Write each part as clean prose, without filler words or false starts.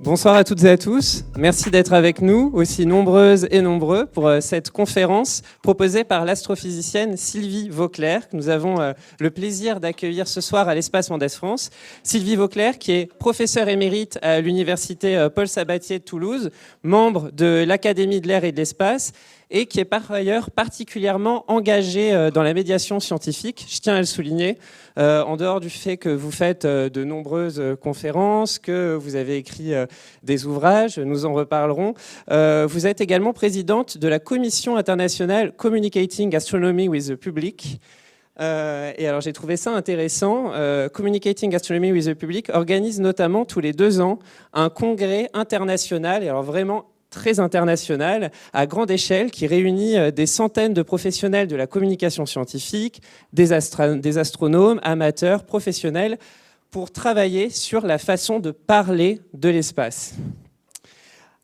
Bonsoir à toutes et à tous. Merci d'être avec nous, aussi nombreuses et nombreux, pour cette conférence proposée par l'astrophysicienne Sylvie Vauclair, que nous avons le plaisir d'accueillir ce soir à l'Espace Mendès France. Sylvie Vauclair, qui est professeure émérite à l'Université Paul Sabatier de Toulouse, membre de l'Académie de l'air et de l'espace, et qui est par ailleurs particulièrement engagée dans la médiation scientifique. Je tiens à le souligner, en dehors du fait que vous faites de nombreuses conférences, que vous avez écrit des ouvrages, nous en reparlerons. Vous êtes également présidente de la Commission internationale Communicating Astronomy with the Public. Et alors j'ai trouvé ça intéressant. Communicating Astronomy with the Public organise notamment tous les 2 ans un congrès international, et alors vraiment très international, à grande échelle, qui réunit des centaines de professionnels de la communication scientifique, des astronomes, amateurs, professionnels, pour travailler sur la façon de parler de l'espace.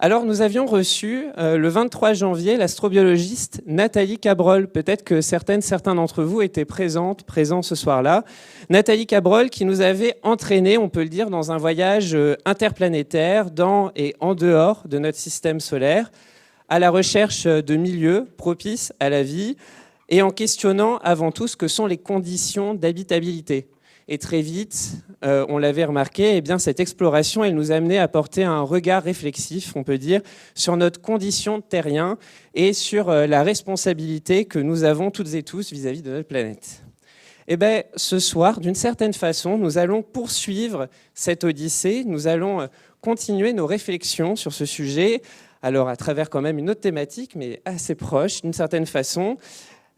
Alors, nous avions reçu le 23 janvier l'astrobiologiste Nathalie Cabrol. Peut-être que certains d'entre vous étaient présents ce soir-là. Nathalie Cabrol qui nous avait entraînés, on peut le dire, dans un voyage interplanétaire dans et en dehors de notre système solaire, à la recherche de milieux propices à la vie et en questionnant avant tout ce que sont les conditions d'habitabilité. Et très vite, on l'avait remarqué, eh bien, cette exploration, elle nous a amené à porter un regard réflexif, on peut dire, sur notre condition de terrien et sur la responsabilité que nous avons toutes et tous vis-à-vis de notre planète. Eh bien, ce soir, d'une certaine façon, nous allons poursuivre cette odyssée, nous allons continuer nos réflexions sur ce sujet, alors à travers quand même une autre thématique, mais assez proche d'une certaine façon.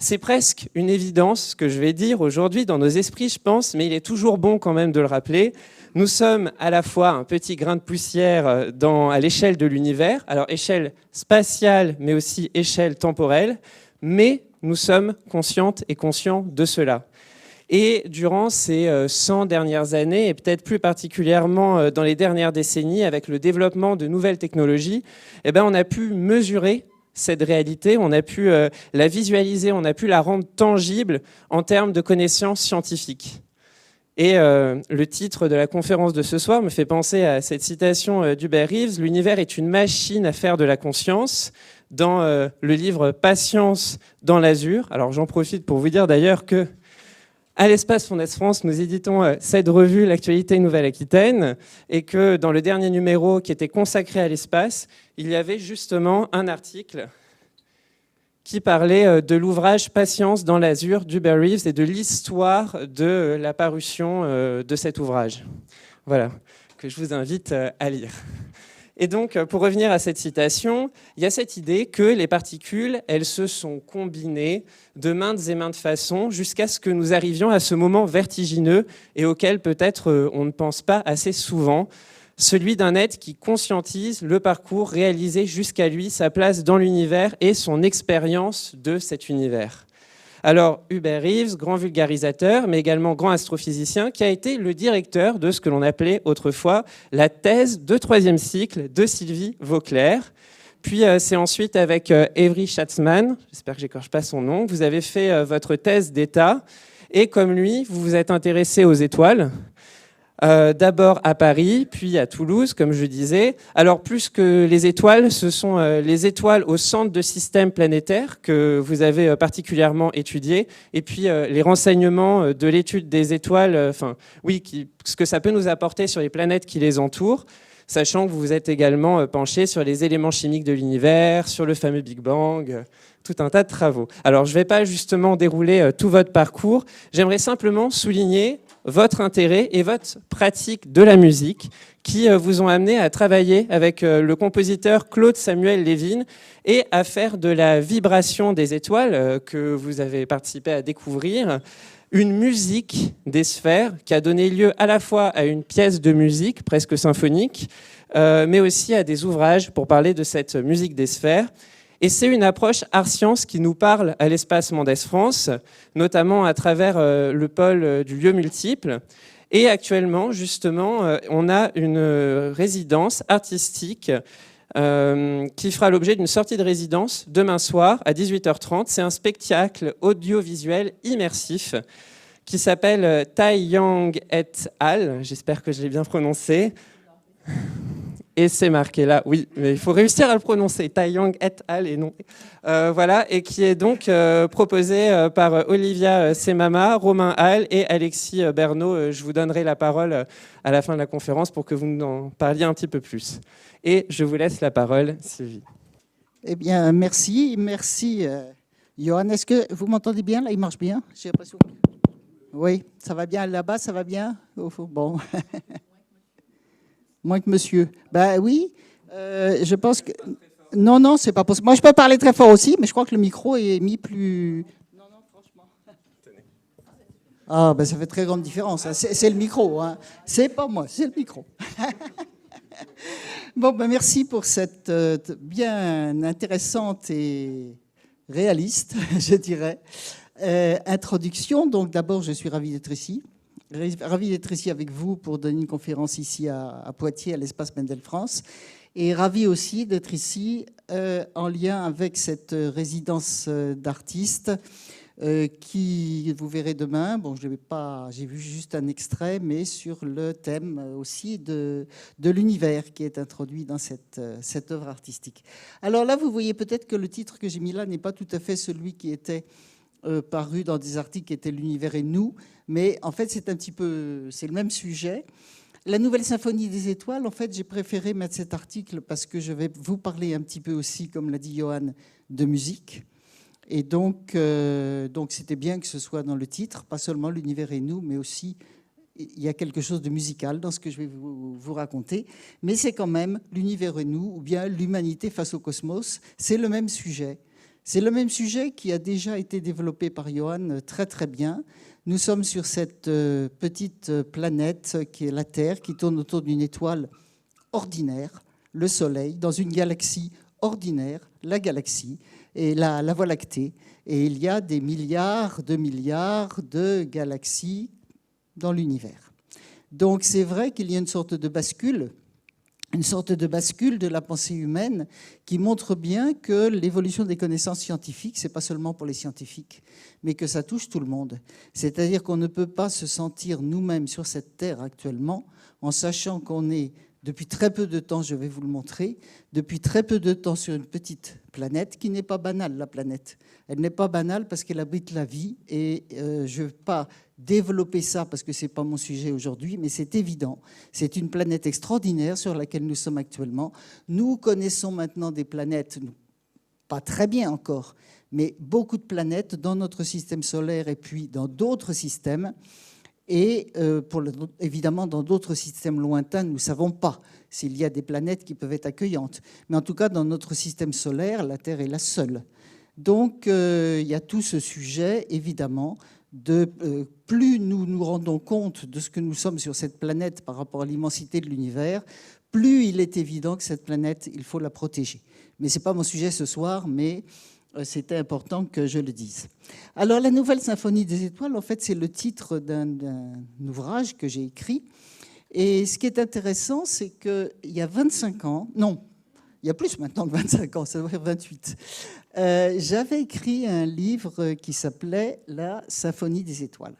C'est presque une évidence ce que je vais dire aujourd'hui dans nos esprits, je pense, mais il est toujours bon quand même de le rappeler. Nous sommes à la fois un petit grain de poussière à l'échelle de l'univers, alors échelle spatiale, mais aussi échelle temporelle, mais nous sommes conscientes et conscients de cela. Et durant ces 100 dernières années, et peut-être plus particulièrement dans les dernières décennies, avec le développement de nouvelles technologies, eh bien, on a pu mesurer cette réalité, on a pu la visualiser, on a pu la rendre tangible en termes de connaissances scientifiques. Et le titre de la conférence de ce soir me fait penser à cette citation d'Hubert Reeves, « L'univers est une machine à faire de la conscience » dans le livre « Patience dans l'azur ». Alors j'en profite pour vous dire d'ailleurs que à l'Espace Mendès France, nous éditons cette revue, l'Actualité Nouvelle-Aquitaine, et que dans le dernier numéro qui était consacré à l'espace, il y avait justement un article qui parlait de l'ouvrage Patience dans l'azur d'Hubert Reeves et de l'histoire de la parution de cet ouvrage. Voilà, que je vous invite à lire. Et donc, pour revenir à cette citation, il y a cette idée que les particules, elles se sont combinées de maintes et maintes façons jusqu'à ce que nous arrivions à ce moment vertigineux et auquel peut-être on ne pense pas assez souvent, celui d'un être qui conscientise le parcours réalisé jusqu'à lui, sa place dans l'univers et son expérience de cet univers. Alors, Hubert Reeves, grand vulgarisateur, mais également grand astrophysicien, qui a été le directeur de ce que l'on appelait autrefois la thèse de 3e cycle de Sylvie Vauclair. Puis c'est ensuite avec Avery Schatzman, j'espère que j'écorche pas son nom, vous avez fait votre thèse d'état, et comme lui, vous vous êtes intéressé aux étoiles, d'abord à Paris, puis à Toulouse, comme je disais. Alors, plus que les étoiles, ce sont les étoiles au centre de systèmes planétaires que vous avez particulièrement étudiées. Et puis, les renseignements de l'étude des étoiles, ce que ça peut nous apporter sur les planètes qui les entourent, sachant que vous vous êtes également penché sur les éléments chimiques de l'univers, sur le fameux Big Bang, tout un tas de travaux. Alors, je ne vais pas justement dérouler tout votre parcours. J'aimerais simplement souligner votre intérêt et votre pratique de la musique qui vous ont amené à travailler avec le compositeur Claude Samuel Lévin et à faire de la vibration des étoiles que vous avez participé à découvrir une musique des sphères qui a donné lieu à la fois à une pièce de musique presque symphonique, mais aussi à des ouvrages pour parler de cette musique des sphères. Et c'est une approche art-science qui nous parle à l'Espace Mendès France, notamment à travers le pôle du lieu multiple. Et actuellement, justement, on a une résidence artistique qui fera l'objet d'une sortie de résidence demain soir à 18h30. C'est un spectacle audiovisuel immersif qui s'appelle Tai Yang et al. J'espère que je l'ai bien prononcé. Et c'est marqué là, oui, mais il faut réussir à le prononcer, Taeyang et al. Et non. Voilà, et qui est donc proposé par Olivia Semama, Romain Hall et Alexis Bernot. Je vous donnerai la parole à la fin de la conférence pour que vous nous en parliez un petit peu plus. Et je vous laisse la parole, Sylvie. Eh bien, merci, Johan. Est-ce que vous m'entendez bien là? Il marche bien? J'ai l'impression. Oui, ça va bien là-bas, ça va bien? Bon. Moins que monsieur. Ben oui, je pense que... Non, c'est pas possible. Moi, je peux parler très fort aussi, mais je crois que le micro est mis plus... Non, franchement. Ah, ben ça fait très grande différence. Hein. C'est le micro. Hein. C'est pas moi, c'est le micro. Bon, ben merci pour cette bien intéressante et réaliste, je dirais, introduction. Donc d'abord, je suis ravi d'être ici. Ravi d'être ici avec vous pour donner une conférence ici à Poitiers, à l'Espace Mendel France. Et ravi aussi d'être ici en lien avec cette résidence d'artistes qui, vous verrez demain, bon, j'ai vu juste un extrait, mais sur le thème aussi de l'univers qui est introduit dans cette œuvre artistique. Alors là, vous voyez peut-être que le titre que j'ai mis là n'est pas tout à fait celui qui était paru dans des articles qui étaient L'univers et nous, mais en fait c'est le même sujet. La nouvelle symphonie des étoiles, en fait j'ai préféré mettre cet article parce que je vais vous parler un petit peu aussi, comme l'a dit Johan, de musique. Et donc c'était bien que ce soit dans le titre, pas seulement L'univers et nous, mais aussi il y a quelque chose de musical dans ce que je vais vous raconter. Mais c'est quand même L'univers et nous, ou bien l'humanité face au cosmos, c'est le même sujet. C'est le même sujet qui a déjà été développé par Johan très très bien. Nous sommes sur cette petite planète qui est la Terre, qui tourne autour d'une étoile ordinaire, le Soleil, dans une galaxie ordinaire, la galaxie, et la Voie lactée. Et il y a des milliards de galaxies dans l'univers. Donc c'est vrai qu'il y a une sorte de bascule de la pensée humaine qui montre bien que l'évolution des connaissances scientifiques, c'est pas seulement pour les scientifiques, mais que ça touche tout le monde. C'est-à-dire qu'on ne peut pas se sentir nous-mêmes sur cette Terre actuellement en sachant qu'on est, depuis très peu de temps, je vais vous le montrer, depuis très peu de temps sur une petite planète qui n'est pas banale, la planète. Elle n'est pas banale parce qu'elle abrite la vie et je ne vais pas développer ça parce que ce n'est pas mon sujet aujourd'hui, mais c'est évident. C'est une planète extraordinaire sur laquelle nous sommes actuellement. Nous connaissons maintenant des planètes, pas très bien encore, mais beaucoup de planètes dans notre système solaire et puis dans d'autres systèmes. Et évidemment, dans d'autres systèmes lointains, nous ne savons pas s'il y a des planètes qui peuvent être accueillantes. Mais en tout cas, dans notre système solaire, la Terre est la seule. Donc, il y a tout ce sujet, évidemment, plus nous nous rendons compte de ce que nous sommes sur cette planète par rapport à l'immensité de l'univers, plus il est évident que cette planète, il faut la protéger. Mais ce n'est pas mon sujet ce soir, mais c'était important que je le dise. Alors, la Nouvelle Symphonie des étoiles, en fait, c'est le titre d'un ouvrage que j'ai écrit. Et ce qui est intéressant, c'est qu'il y a 25 ans, non, il y a plus maintenant que 25 ans, ça doit faire 28, j'avais écrit un livre qui s'appelait La Symphonie des étoiles.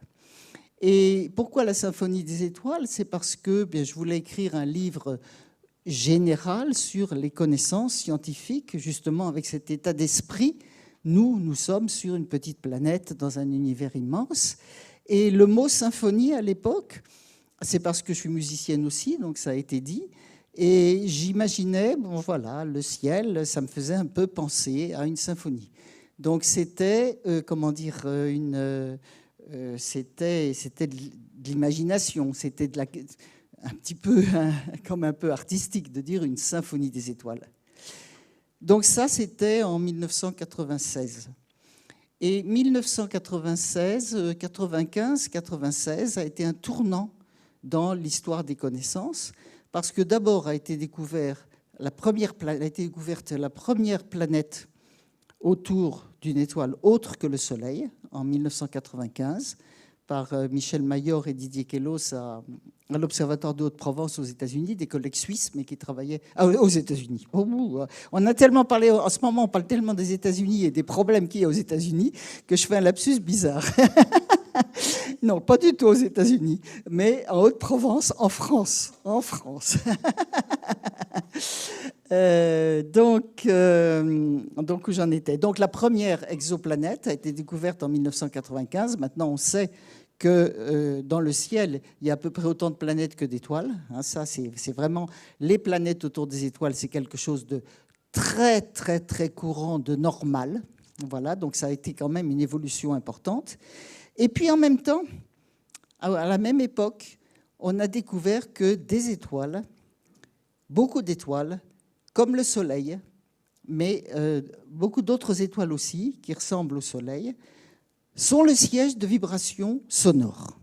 Et pourquoi La Symphonie des étoiles? C'est parce que je voulais écrire un livre général sur les connaissances scientifiques, justement avec cet état d'esprit. Nous sommes sur une petite planète dans un univers immense. Et le mot symphonie à l'époque, c'est parce que je suis musicienne aussi, donc ça a été dit. Et j'imaginais, le ciel, ça me faisait un peu penser à une symphonie. Donc c'était, c'était de l'imagination, c'était un petit peu comme un peu artistique de dire une symphonie des étoiles. Donc ça, c'était en 1996. Et 1996, 95, 96 a été un tournant dans l'histoire des connaissances, parce que d'abord a été découverte la première planète autour d'une étoile autre que le Soleil, en 1995, par Michel Mayor et Didier Queloz à l'Observatoire de Haute-Provence aux États-Unis, des collègues suisses, mais qui travaillaient aux États-Unis. On a tellement parlé, en ce moment, on parle tellement des États-Unis et des problèmes qu'il y a aux États-Unis que je fais un lapsus bizarre. Non, pas du tout aux États-Unis, mais en Haute-Provence, en France. En France. Donc, où j'en étais. Donc, la première exoplanète a été découverte en 1995. Maintenant, on sait que dans le ciel, il y a à peu près autant de planètes que d'étoiles. Hein, ça, c'est vraiment... Les planètes autour des étoiles, c'est quelque chose de très, très, très courant, de normal. Voilà, donc ça a été quand même une évolution importante. Et puis, en même temps, à la même époque, on a découvert que des étoiles, beaucoup d'étoiles, comme le Soleil, mais beaucoup d'autres étoiles aussi, qui ressemblent au Soleil, sont le siège de vibrations sonores.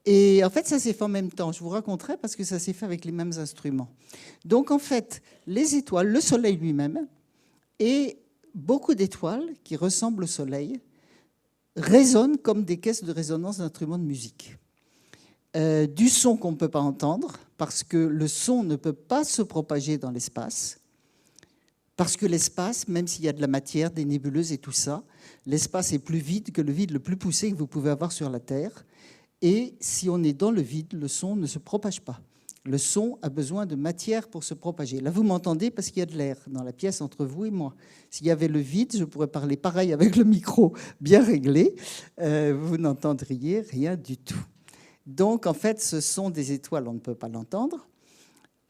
Et en fait, ça s'est fait en même temps. Je vous raconterai parce que ça s'est fait avec les mêmes instruments. Donc, en fait, les étoiles, le Soleil lui-même, et beaucoup d'étoiles qui ressemblent au Soleil résonnent comme des caisses de résonance d'instruments de musique. Du son qu'on ne peut pas entendre, parce que le son ne peut pas se propager dans l'espace, parce que l'espace, même s'il y a de la matière, des nébuleuses et tout ça, l'espace est plus vide que le vide le plus poussé que vous pouvez avoir sur la Terre. Et si on est dans le vide, le son ne se propage pas. Le son a besoin de matière pour se propager. Là, vous m'entendez parce qu'il y a de l'air dans la pièce entre vous et moi. S'il y avait le vide, je pourrais parler pareil avec le micro bien réglé. Vous n'entendriez rien du tout. Donc, en fait, ce son des étoiles, on ne peut pas l'entendre.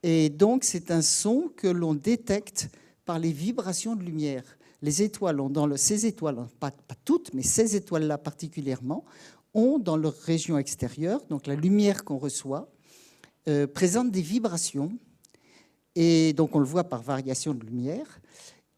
Et donc, c'est un son que l'on détecte par les vibrations de lumière. Les étoiles ont ces étoiles, pas toutes, mais ces étoiles-là particulièrement, ont dans leur région extérieure, donc la lumière qu'on reçoit, présente des vibrations. Et donc, on le voit par variation de lumière.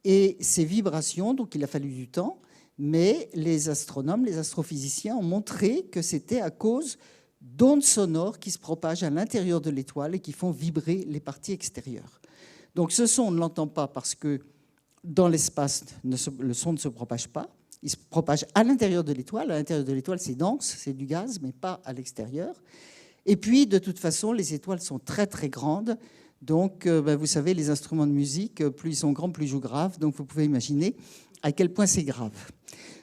Et ces vibrations, donc il a fallu du temps, mais les astronomes, les astrophysiciens ont montré que c'était à cause d'ondes sonores qui se propagent à l'intérieur de l'étoile et qui font vibrer les parties extérieures. Donc ce son, on ne l'entend pas parce que dans l'espace, le son ne se propage pas. Il se propage à l'intérieur de l'étoile. À l'intérieur de l'étoile, c'est dense, c'est du gaz, mais pas à l'extérieur. Et puis, de toute façon, les étoiles sont très, très grandes. Donc, vous savez, les instruments de musique, plus ils sont grands, plus ils jouent grave. Donc, vous pouvez imaginer à quel point c'est grave.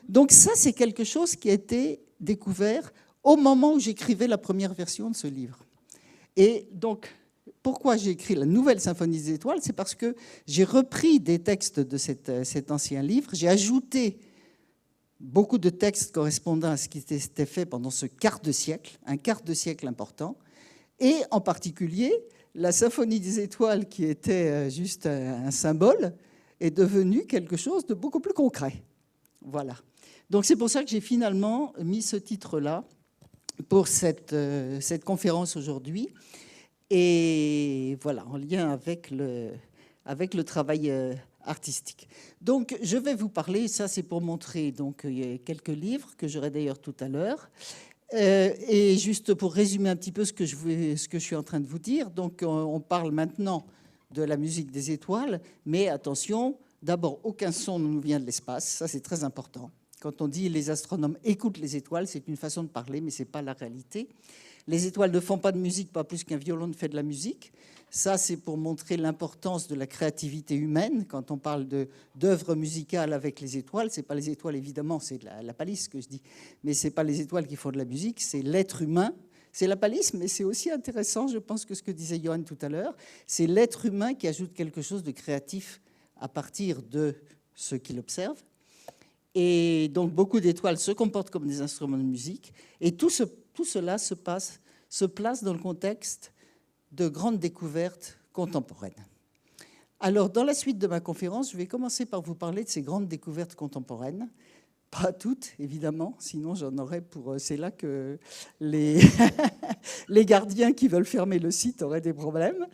Donc, ça, c'est quelque chose qui a été découvert au moment où j'écrivais la première version de ce livre. Et donc, pourquoi j'ai écrit la nouvelle symphonie des étoiles? C'est parce que j'ai repris des textes de cet ancien livre. J'ai ajouté beaucoup de textes correspondant à ce qui s'était fait pendant ce quart de siècle, un quart de siècle important, et en particulier, la symphonie des étoiles, qui était juste un symbole, est devenue quelque chose de beaucoup plus concret. Voilà. Donc c'est pour ça que j'ai finalement mis ce titre-là pour cette conférence aujourd'hui. Et voilà, en lien avec le travail artistique. Donc, je vais vous parler, ça c'est pour montrer donc, quelques livres que j'aurai d'ailleurs tout à l'heure. Et juste pour résumer un petit peu ce que je suis en train de vous dire, donc on parle maintenant de la musique des étoiles, mais attention, d'abord, aucun son ne nous vient de l'espace, ça c'est très important. Quand on dit les astronomes écoutent les étoiles, c'est une façon de parler, mais ce n'est pas la réalité. Les étoiles ne font pas de musique, pas plus qu'un violon ne fait de la musique. Ça, c'est pour montrer l'importance de la créativité humaine. Quand on parle d'œuvres musicales avec les étoiles, ce n'est pas les étoiles, évidemment, c'est la palisse que je dis, mais ce n'est pas les étoiles qui font de la musique, c'est l'être humain. C'est la palisse, mais c'est aussi intéressant, je pense, que ce que disait Johan tout à l'heure. C'est l'être humain qui ajoute quelque chose de créatif à partir de ce qu'il observe. Et donc, beaucoup d'étoiles se comportent comme des instruments de musique. Et tout cela se place dans le contexte de grandes découvertes contemporaines. Alors, dans la suite de ma conférence, je vais commencer par vous parler de ces grandes découvertes contemporaines. Pas toutes, évidemment, sinon j'en aurais pour... C'est là que les gardiens qui veulent fermer le site auraient des problèmes,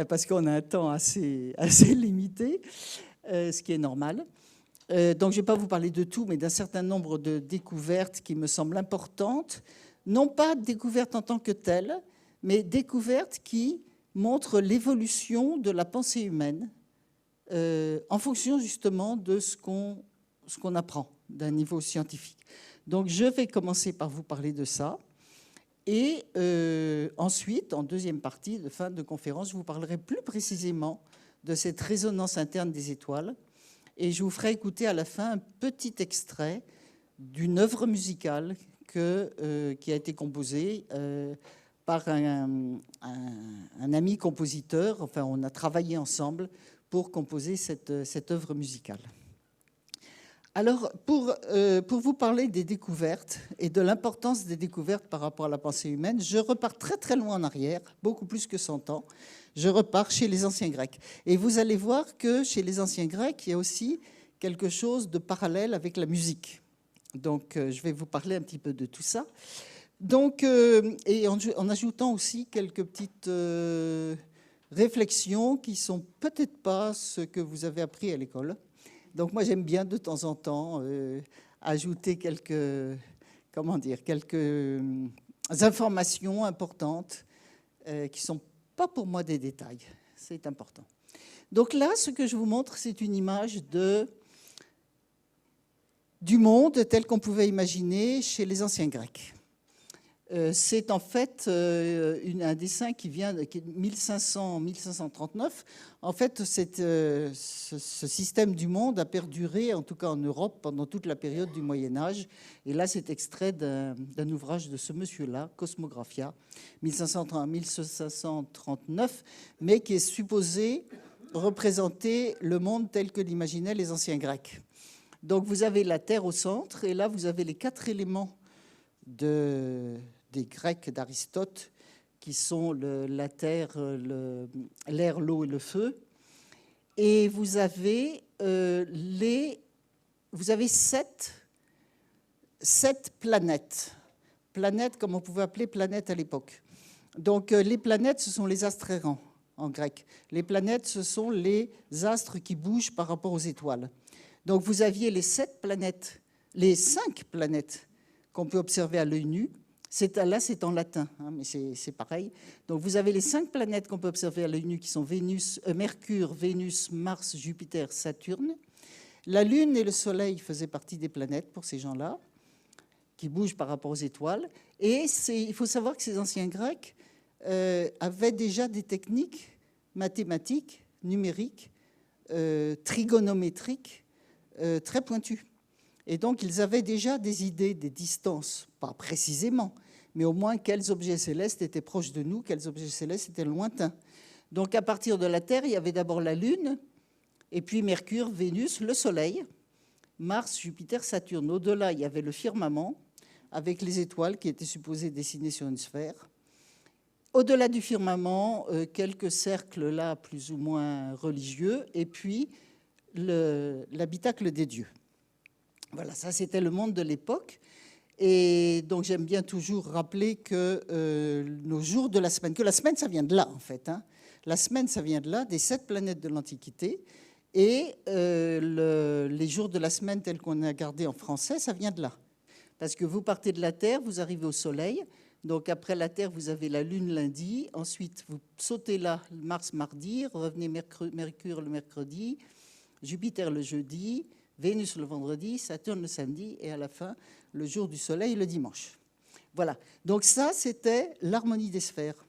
parce qu'on a un temps assez limité, ce qui est normal. Donc, je ne vais pas vous parler de tout, mais d'un certain nombre de découvertes qui me semblent importantes. Non pas découvertes en tant que telles, mais découvertes qui montrent l'évolution de la pensée humaine en fonction justement de ce qu'on apprend d'un niveau scientifique. Donc, je vais commencer par vous parler de ça. Et ensuite, en deuxième partie de fin de conférence, je vous parlerai plus précisément de cette résonance interne des étoiles. Et je vous ferai écouter à la fin un petit extrait d'une œuvre musicale qui a été composé par un ami compositeur. Enfin, on a travaillé ensemble pour composer cette œuvre musicale. Alors, pour vous parler des découvertes et de l'importance des découvertes par rapport à la pensée humaine, je repars très très loin en arrière, beaucoup plus que 100 ans. Je repars chez les anciens Grecs. Et vous allez voir que chez les anciens Grecs, il y a aussi quelque chose de parallèle avec la musique. Donc, je vais vous parler un petit peu de tout ça. Donc, et en ajoutant aussi quelques petites réflexions qui ne sont peut-être pas ce que vous avez appris à l'école. Donc moi, j'aime bien de temps en temps ajouter quelques informations importantes qui ne sont pas pour moi des détails. C'est important. Donc là, ce que je vous montre, c'est une image du monde tel qu'on pouvait imaginer chez les anciens Grecs. C'est en fait un dessin qui vient de 1500-1539. En fait, ce système du monde a perduré, en tout cas en Europe, pendant toute la période du Moyen-Âge. Et là, c'est extrait d'un ouvrage de ce monsieur-là, Cosmographia, 1539, mais qui est supposé représenter le monde tel que l'imaginaient les anciens Grecs. Donc, vous avez la Terre au centre, et là, vous avez les 4 éléments des Grecs d'Aristote, qui sont la terre, l'air, l'eau et le feu. Et vous avez, sept planètes. Planètes, comme on pouvait appeler planètes à l'époque. Donc, les planètes, ce sont les astres errants, en grec. Les planètes, ce sont les astres qui bougent par rapport aux étoiles. Donc, vous aviez les 5 planètes qu'on peut observer à l'œil nu. Là, c'est en latin, hein, mais c'est pareil. Donc, vous avez les 5 planètes qu'on peut observer à l'œil nu, qui sont Mercure, Vénus, Mars, Jupiter, Saturne. La Lune et le Soleil faisaient partie des planètes pour ces gens-là, qui bougent par rapport aux étoiles. Et il faut savoir que ces anciens Grecs avaient déjà des techniques mathématiques, numériques, trigonométriques, très pointues. Et donc, ils avaient déjà des idées des distances, pas précisément, mais au moins quels objets célestes étaient proches de nous, quels objets célestes étaient lointains. Donc, à partir de la Terre, il y avait d'abord la Lune, et puis Mercure, Vénus, le Soleil, Mars, Jupiter, Saturne. Au-delà, il y avait le firmament, avec les étoiles qui étaient supposées dessinées sur une sphère. Au-delà du firmament, quelques cercles là, plus ou moins religieux, et puis l'habitacle des dieux. Voilà, ça c'était le monde de l'époque. Et donc j'aime bien toujours rappeler que nos jours de la semaine, que la semaine ça vient de là en fait. Hein. La semaine ça vient de là, des 7 planètes de l'Antiquité. Et les jours de la semaine tels qu'on a gardé en français, ça vient de là. Parce que vous partez de la Terre, vous arrivez au Soleil. Donc après la Terre, vous avez la Lune lundi. Ensuite, vous sautez là, Mars mardi, revenez Mercure le mercredi, Jupiter le jeudi, Vénus le vendredi, Saturne le samedi, et à la fin, le jour du Soleil le dimanche. Voilà. Donc ça, c'était l'harmonie des sphères.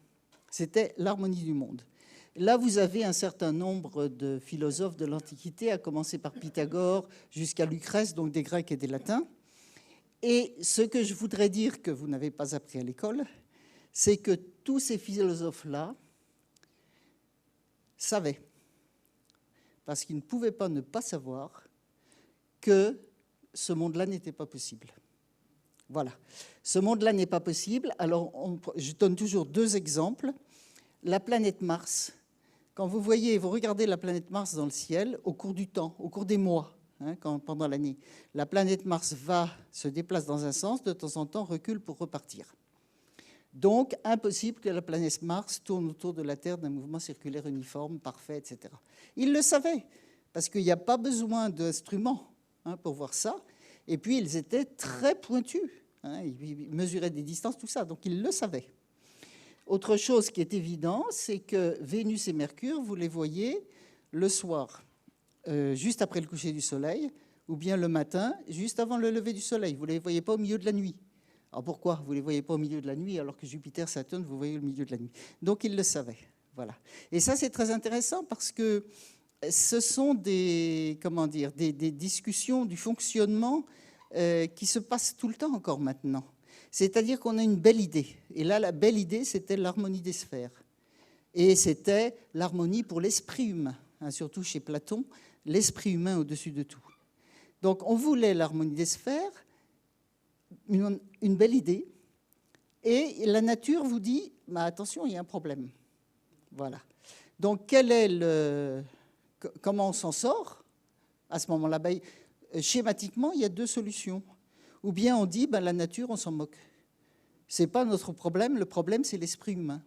C'était l'harmonie du monde. Là, vous avez un certain nombre de philosophes de l'Antiquité, à commencer par Pythagore jusqu'à Lucrèce, donc des Grecs et des Latins. Et ce que je voudrais dire que vous n'avez pas appris à l'école, c'est que tous ces philosophes-là savaient, parce qu'ils ne pouvaient pas ne pas savoir, que ce monde-là n'était pas possible. Voilà. Ce monde-là n'est pas possible. Alors, je donne toujours 2 exemples. La planète Mars. Quand vous regardez la planète Mars dans le ciel, au cours du temps, au cours des mois, hein, pendant l'année, la planète Mars se déplace dans un sens, de temps en temps recule pour repartir. Donc, impossible que la planète Mars tourne autour de la Terre d'un mouvement circulaire uniforme, parfait, etc. Ils le savaient, parce qu'il n'y a pas besoin d'instruments pour voir ça. Et puis, ils étaient très pointus. Hein, ils mesuraient des distances, tout ça. Donc, ils le savaient. Autre chose qui est évident, c'est que Vénus et Mercure, vous les voyez le soir, juste après le coucher du soleil, ou bien le matin, juste avant le lever du soleil. Vous ne les voyez pas au milieu de la nuit. Alors, pourquoi vous ne les voyez pas au milieu de la nuit, alors que Jupiter, Saturne, vous voyez au milieu de la nuit? Donc, ils le savaient. Voilà. Et ça, c'est très intéressant parce que ce sont des discussions du fonctionnement qui se passent tout le temps encore maintenant. C'est-à-dire qu'on a une belle idée. Et là, la belle idée, c'était l'harmonie des sphères. Et c'était l'harmonie pour l'esprit humain, hein, surtout chez Platon, l'esprit humain au-dessus de tout. Donc on voulait l'harmonie des sphères, une belle idée, et la nature vous dit, bah, attention, il y a un problème. Voilà. Donc comment on s'en sort à ce moment-là? Schématiquement, il y a deux solutions. Ou bien on dit, la nature, on s'en moque. Ce n'est pas notre problème, le problème, c'est l'esprit humain.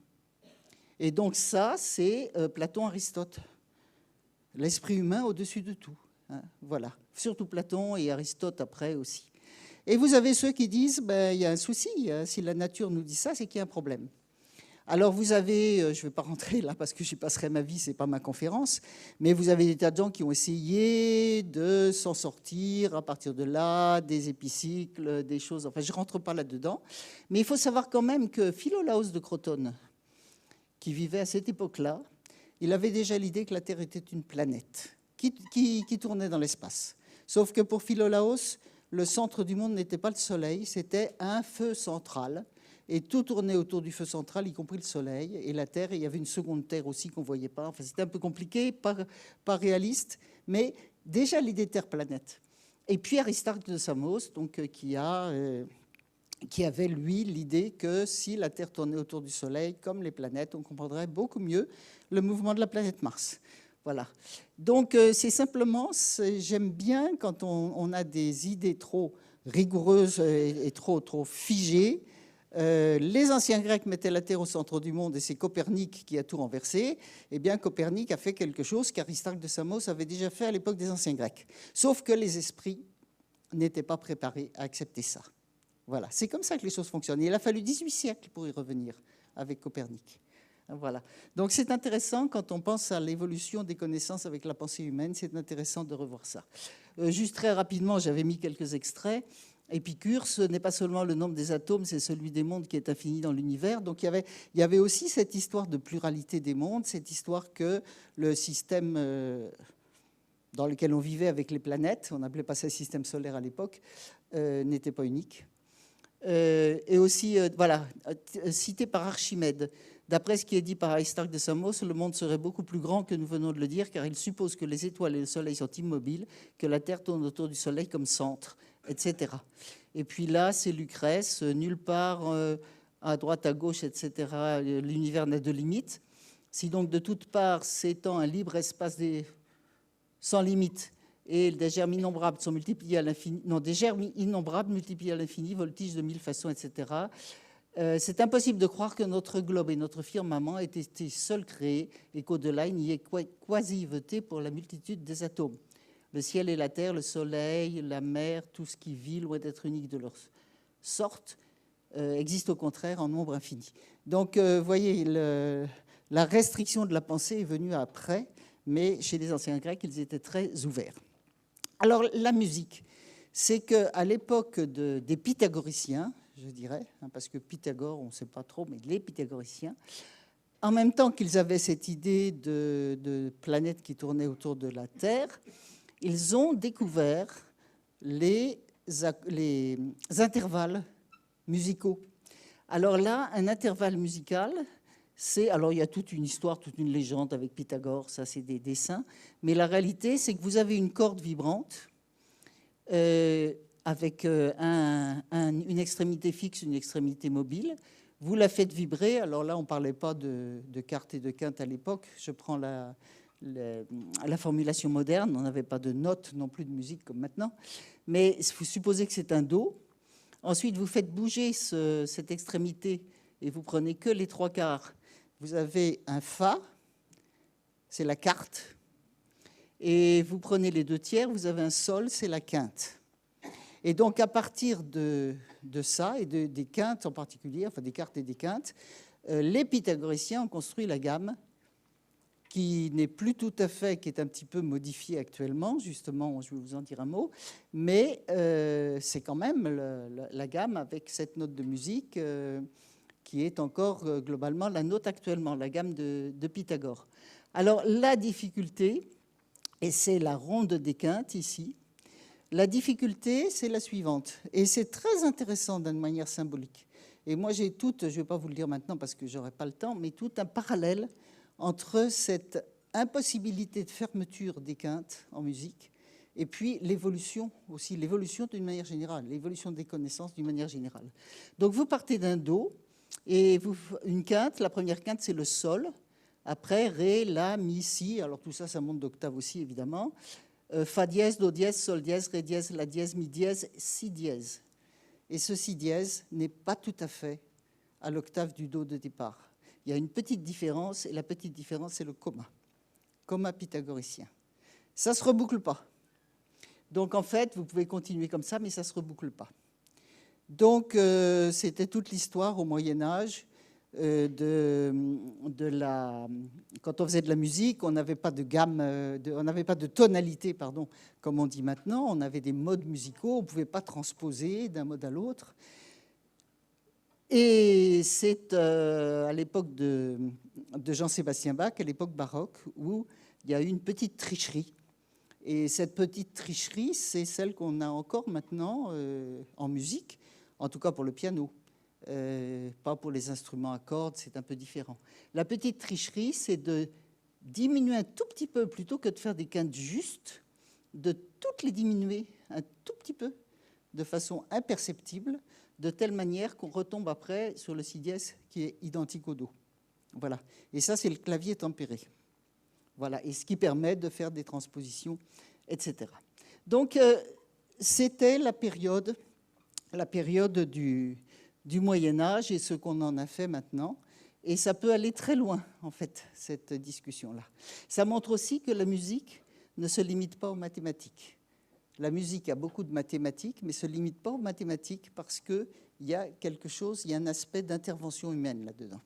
Et donc ça, c'est Platon, Aristote. L'esprit humain au-dessus de tout. Hein, voilà. Surtout Platon et Aristote après aussi. Et vous avez ceux qui disent, il y a un souci, si la nature nous dit ça, c'est qu'il y a un problème. Alors vous avez, je ne vais pas rentrer là parce que j'y passerai ma vie, ce n'est pas ma conférence, mais vous avez des tas de gens qui ont essayé de s'en sortir à partir de là, des épicycles, des choses, enfin je ne rentre pas là-dedans. Mais il faut savoir quand même que Philolaos de Crotone, qui vivait à cette époque-là, il avait déjà l'idée que la Terre était une planète qui tournait dans l'espace. Sauf que pour Philolaos, le centre du monde n'était pas le Soleil, c'était un feu central. Et tout tournait autour du feu central, y compris le Soleil et la Terre. Et il y avait une seconde Terre aussi qu'on ne voyait pas. Enfin, c'était un peu compliqué, pas réaliste, mais déjà l'idée de Terre-planète. Et puis Aristarque de Samos, donc, qui avait, lui, l'idée que si la Terre tournait autour du Soleil, comme les planètes, on comprendrait beaucoup mieux le mouvement de la planète Mars. Voilà. Donc, c'est simplement, j'aime bien quand on a des idées trop rigoureuses et trop figées. Les anciens Grecs mettaient la Terre au centre du monde et c'est Copernic qui a tout renversé. Eh bien, Copernic a fait quelque chose qu'Aristarque de Samos avait déjà fait à l'époque des anciens Grecs. Sauf que les esprits n'étaient pas préparés à accepter ça. Voilà, c'est comme ça que les choses fonctionnent. Et il a fallu 18 siècles pour y revenir avec Copernic. Voilà. Donc c'est intéressant quand on pense à l'évolution des connaissances avec la pensée humaine, c'est intéressant de revoir ça. Juste très rapidement, j'avais mis quelques extraits. Épicure, ce n'est pas seulement le nombre des atomes, c'est celui des mondes qui est infini dans l'univers. Donc il y avait aussi cette histoire de pluralité des mondes, cette histoire que le système dans lequel on vivait avec les planètes, on n'appelait pas ça système solaire à l'époque, n'était pas unique. Et aussi, cité par Archimède. D'après ce qui est dit par Aristarque de Samos, le monde serait beaucoup plus grand que nous venons de le dire, car il suppose que les étoiles et le Soleil sont immobiles, que la Terre tourne autour du Soleil comme centre, etc. Et puis là, c'est Lucrèce, nulle part à droite, à gauche, etc. L'univers n'a de limite. Si donc de toutes parts s'étend un libre espace sans limite, et des germes innombrables sont multipliés à l'infini, non, des germes innombrables multipliés à l'infini, voltiges de 1000 façons, etc. C'est impossible de croire que notre globe et notre firmament aient été seuls créés et qu'au-delà, il n'y ait quasi-veté pour la multitude des atomes. Le ciel et la terre, le soleil, la mer, tout ce qui vit, loin d'être unique de leur sorte, existe au contraire en nombre infini. Donc, vous voyez, la restriction de la pensée est venue après, mais chez les anciens Grecs, ils étaient très ouverts. Alors, la musique, c'est qu'à l'époque des pythagoriciens, je dirais, parce que Pythagore, on ne sait pas trop, mais les pythagoriciens, en même temps qu'ils avaient cette idée de planète qui tournait autour de la Terre, ils ont découvert les intervalles musicaux. Alors là, un intervalle musical, alors il y a toute une histoire, toute une légende avec Pythagore, ça c'est des dessins, mais la réalité, c'est que vous avez une corde vibrante avec une extrémité fixe, une extrémité mobile. Vous la faites vibrer. Alors là, on ne parlait pas de quarte et de quinte à l'époque. Je prends la formulation moderne. On n'avait pas de notes non plus de musique comme maintenant. Mais vous supposez que c'est un Do. Ensuite, vous faites bouger cette extrémité et vous prenez que les trois quarts. Vous avez un Fa, c'est la quarte. Et vous prenez les deux tiers, vous avez un Sol, c'est la quinte. Et donc, à partir de ça, et des quintes en particulier, enfin des quartes et des quintes, les pythagoriciens ont construit la gamme qui n'est plus tout à fait, qui est un petit peu modifiée actuellement, justement, je vais vous en dire un mot, mais c'est quand même la gamme avec cette note de musique qui est encore globalement la note actuellement, la gamme de Pythagore. Alors, la difficulté, et c'est la ronde des quintes ici, La difficulté, c'est la suivante, et c'est très intéressant d'une manière symbolique. Et moi, j'ai tout, je ne vais pas vous le dire maintenant parce que je n'aurai pas le temps, mais tout un parallèle entre cette impossibilité de fermeture des quintes en musique et puis l'évolution aussi, l'évolution d'une manière générale, l'évolution des connaissances d'une manière générale. Donc vous partez d'un Do, et une quinte, la première quinte, c'est le Sol. Après, Ré, La, Mi, Si. Alors tout ça, ça monte d'octave aussi, évidemment. Fa dièse, Do dièse, Sol dièse, Ré dièse, La dièse, Mi dièse, Si dièse. Et ce Si dièse n'est pas tout à fait à l'octave du Do de départ. Il y a une petite différence, et la petite différence, c'est le comma pythagoricien. Ça ne se reboucle pas. Donc en fait, vous pouvez continuer comme ça, mais ça ne se reboucle pas. Donc c'était toute l'histoire au Moyen-Âge. Quand on faisait de la musique, on n'avait pas de gamme, on n'avait pas de tonalité, pardon, comme on dit maintenant. On avait des modes musicaux, on ne pouvait pas transposer d'un mode à l'autre. Et c'est à l'époque de Jean-Sébastien Bach, à l'époque baroque, où il y a eu une petite tricherie. Et cette petite tricherie, c'est celle qu'on a encore maintenant en musique, en tout cas pour le piano. Pas pour les instruments à cordes, c'est un peu différent. La petite tricherie, c'est de diminuer un tout petit peu, plutôt que de faire des quintes justes, de toutes les diminuer un tout petit peu, de façon imperceptible, de telle manière qu'on retombe après sur le Si dièse qui est identique au Do. Voilà. Et ça, c'est le clavier tempéré. Voilà. Et ce qui permet de faire des transpositions, etc. Donc, c'était la période du Moyen-Âge et ce qu'on en a fait maintenant. Et ça peut aller très loin, en fait, cette discussion-là. Ça montre aussi que la musique ne se limite pas aux mathématiques. La musique a beaucoup de mathématiques, mais ne se limite pas aux mathématiques parce qu'il y a quelque chose, il y a un aspect d'intervention humaine là-dedans.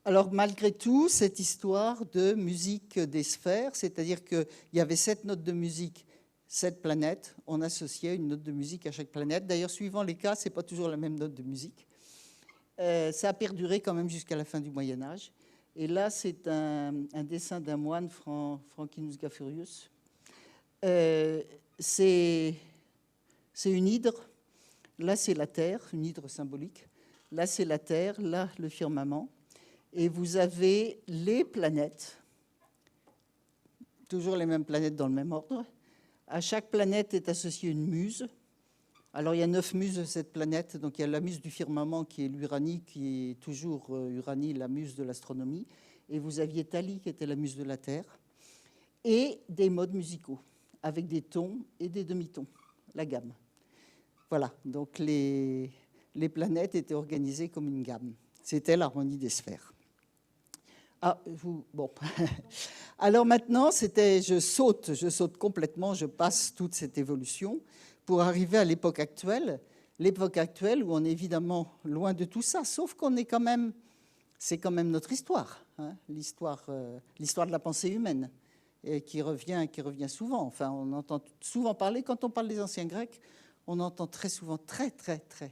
Alors, malgré tout, cette histoire de musique des sphères, c'est-à-dire qu'il y avait 7 notes de musique, 7 planètes, on associait une note de musique à chaque planète. D'ailleurs, suivant les cas, ce n'est pas toujours la même note de musique. Ça a perduré quand même jusqu'à la fin du Moyen-Âge. Et là, c'est un dessin d'un moine, Franquinus Gafurius. C'est une hydre. Là, c'est la Terre, une hydre symbolique. Là, c'est la Terre, là, le firmament. Et vous avez les planètes, toujours les mêmes planètes dans le même ordre. À chaque planète est associée une muse. Alors, il y a 9 muses de cette planète. Donc, il y a la muse du firmament qui est l'Uranie, qui est toujours Uranie, la muse de l'astronomie. Et vous aviez Thalie, qui était la muse de la Terre. Et des modes musicaux, avec des tons et des demi-tons, la gamme. Voilà, donc les planètes étaient organisées comme une gamme. C'était l'harmonie des sphères. Bon. Alors maintenant, je saute complètement, je passe toute cette évolution pour arriver à l'époque actuelle où on est évidemment loin de tout ça, sauf qu'on est quand même, c'est quand même notre histoire, hein, l'histoire de la pensée humaine, et qui revient souvent. Enfin, on entend souvent parler, quand on parle des anciens Grecs, on entend très souvent, très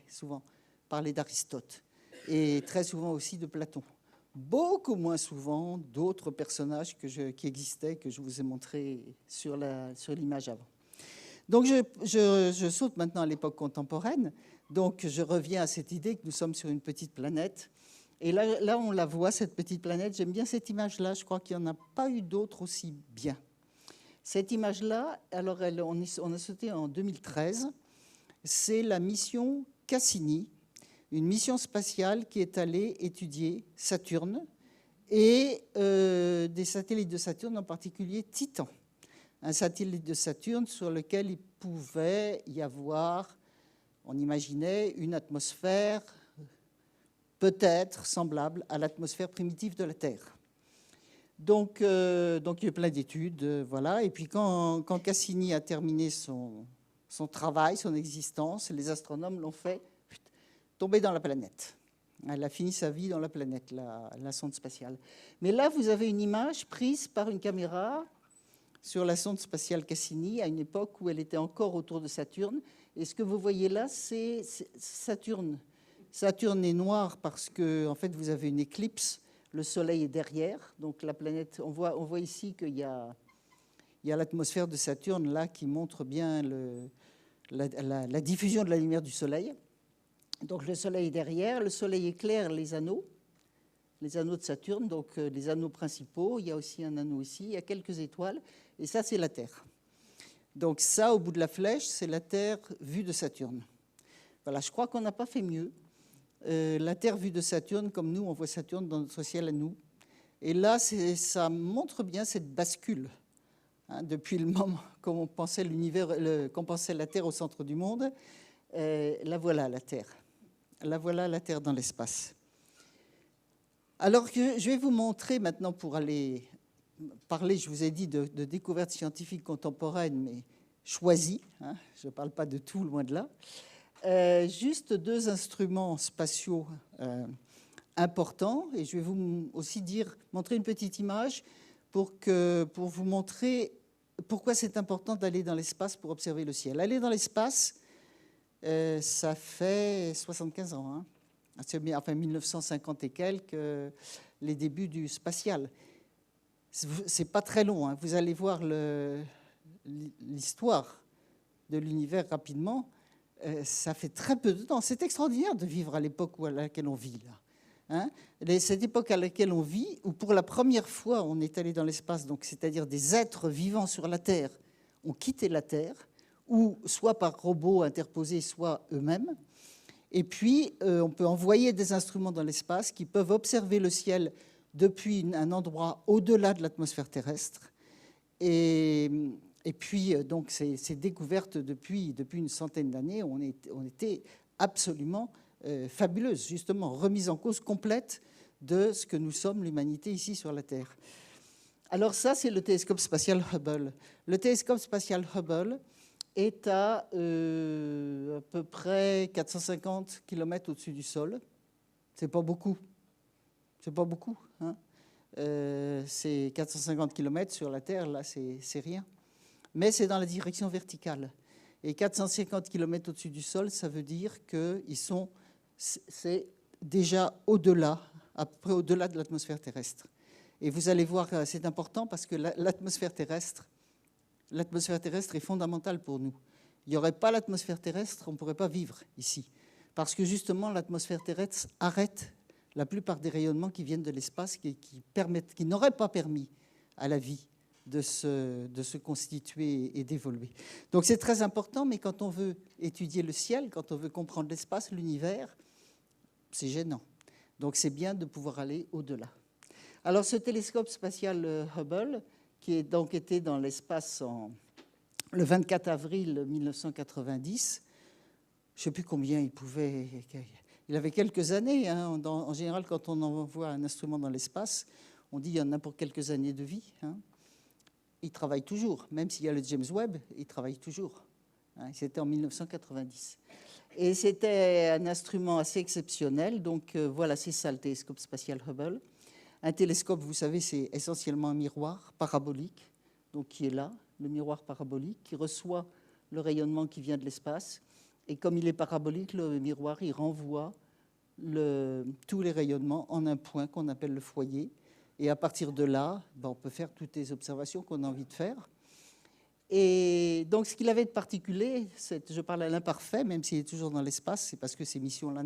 souvent parler d'Aristote, et très souvent aussi de Platon. Beaucoup moins souvent d'autres personnages qui existaient, que je vous ai montré sur l'image avant. Donc je saute maintenant à l'époque contemporaine. Donc je reviens à cette idée que nous sommes sur une petite planète. Et là on la voit, cette petite planète. J'aime bien cette image-là. Je crois qu'il n'y en a pas eu d'autres aussi bien. Cette image-là, alors on a sauté en 2013. C'est la mission Cassini, une mission spatiale qui est allée étudier Saturne et des satellites de Saturne, en particulier Titan. Un satellite de Saturne sur lequel il pouvait y avoir, on imaginait, une atmosphère peut-être semblable à l'atmosphère primitive de la Terre. Donc il y a eu plein d'études, voilà. Et puis quand Cassini a terminé son travail, son existence, les astronomes l'ont fait tomber dans la planète. Elle a fini sa vie dans la planète, la sonde spatiale. Mais là, vous avez une image prise par une caméra sur la sonde spatiale Cassini, à une époque où elle était encore autour de Saturne. Et ce que vous voyez là, c'est Saturne. Saturne est noir parce que, en fait, vous avez une éclipse. Le Soleil est derrière. Donc la planète, on voit ici qu'il y a il y a l'atmosphère de Saturne là qui montre bien la diffusion de la lumière du Soleil. Donc le Soleil est derrière, le Soleil éclaire les anneaux de Saturne, donc les anneaux principaux. Il y a aussi un anneau ici, il y a quelques étoiles, et ça c'est la Terre. Donc ça, au bout de la flèche, c'est la Terre vue de Saturne. Voilà, je crois qu'on n'a pas fait mieux. La Terre vue de Saturne, comme nous, on voit Saturne dans notre ciel à nous. Et là, ça montre bien cette bascule. Hein, depuis le moment qu'on pensait qu'on pensait la Terre au centre du monde, la voilà la Terre. La voilà la Terre dans l'espace. Alors que je vais vous montrer maintenant, pour aller parler, je vous ai dit, de découvertes scientifiques contemporaines, mais choisies. Hein, je ne parle pas de tout, loin de là. Juste deux instruments spatiaux importants. Et je vais vous aussi montrer une petite image pour vous montrer pourquoi c'est important d'aller dans l'espace pour observer le ciel. Aller dans l'espace, ça fait 75 ans. Hein. Enfin, 1950 et quelques, les débuts du spatial. C'est pas très long. Hein. Vous allez voir l'histoire de l'univers rapidement. Ça fait très peu de temps. C'est extraordinaire de vivre à l'époque à laquelle on vit là. Hein, cette époque à laquelle on vit, où pour la première fois on est allé dans l'espace, donc c'est-à-dire des êtres vivants sur la Terre ont quitté la Terre, ou soit par robots interposés, soit eux-mêmes. Et puis on peut envoyer des instruments dans l'espace qui peuvent observer le ciel depuis un endroit au-delà de l'atmosphère terrestre. Et puis donc ces découvertes depuis une centaine d'années ont été absolument fabuleuse, justement, remise en cause complète de ce que nous sommes, l'humanité, ici sur la Terre. Alors ça, c'est le télescope spatial Hubble. Le télescope spatial Hubble est à peu près 450 km au-dessus du sol. C'est pas beaucoup. C'est pas beaucoup. Hein. C'est 450 km sur la Terre, là, c'est rien. Mais c'est dans la direction verticale. Et 450 km au-dessus du sol, ça veut dire c'est déjà au-delà, à peu près au-delà de l'atmosphère terrestre. Et vous allez voir, c'est important parce que l'atmosphère terrestre est fondamentale pour nous. Il n'y aurait pas l'atmosphère terrestre, on ne pourrait pas vivre ici. Parce que justement, l'atmosphère terrestre arrête la plupart des rayonnements qui viennent de l'espace, qui n'auraient pas permis à la vie de se constituer et d'évoluer. Donc c'est très important, mais quand on veut étudier le ciel, quand on veut comprendre l'espace, l'univers, c'est gênant. Donc c'est bien de pouvoir aller au-delà. Alors ce télescope spatial Hubble, qui est donc été dans l'espace le 24 avril 1990, je ne sais plus combien il pouvait... Il avait quelques années. Hein. En général, quand on envoie un instrument dans l'espace, on dit qu'il y en a pour quelques années de vie. Hein. Il travaille toujours, même s'il y a le James Webb, il travaille toujours. Hein. C'était en 1990. Et c'était un instrument assez exceptionnel. Donc voilà, c'est ça le télescope spatial Hubble. Un télescope, vous savez, c'est essentiellement un miroir parabolique, donc qui est là, le miroir parabolique, qui reçoit le rayonnement qui vient de l'espace. Et comme il est parabolique, le miroir, il renvoie tous les rayonnements en un point qu'on appelle le foyer. Et à partir de là, on peut faire toutes les observations qu'on a envie de faire. Et donc, ce qu'il avait de particulier, je parle à l'imparfait, même s'il est toujours dans l'espace, c'est parce que ces missions-là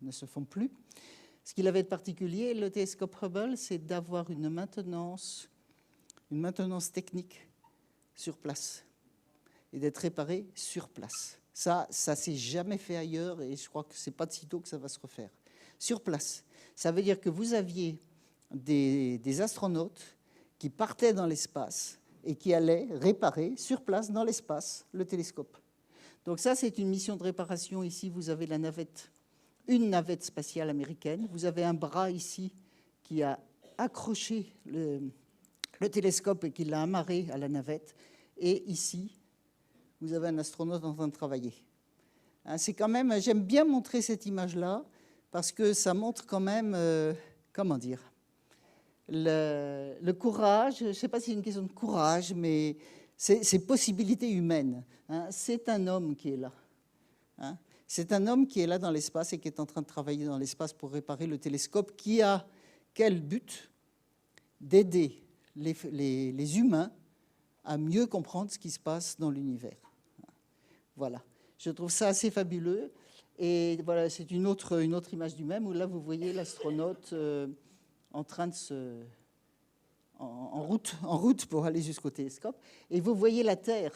ne se font plus. Ce qu'il avait de particulier, le télescope Hubble, c'est d'avoir une maintenance technique sur place et d'être réparé sur place. Ça s'est jamais fait ailleurs et je crois que c'est pas de sitôt que ça va se refaire. Sur place. Ça veut dire que vous aviez des astronautes qui partaient dans l'espace et qui allaient réparer sur place dans l'espace le télescope. Donc ça, c'est une mission de réparation. Ici, vous avez une navette spatiale américaine. Vous avez un bras ici qui a accroché le télescope et qui l'a amarré à la navette. Et ici, vous avez un astronaute en train de travailler. Hein, c'est quand même, j'aime bien montrer cette image-là parce que ça montre quand même, comment dire, le courage. Je ne sais pas si c'est une question de courage, mais c'est possibilités humaines. Hein, c'est un homme qui est là. Hein, c'est un homme qui est là dans l'espace et qui est en train de travailler dans l'espace pour réparer le télescope qui a quel but? D'aider les humains à mieux comprendre ce qui se passe dans l'univers. Voilà, je trouve ça assez fabuleux. Et voilà, c'est une autre image du même, où là, vous voyez l'astronaute en train de en route pour aller jusqu'au télescope. Et vous voyez la Terre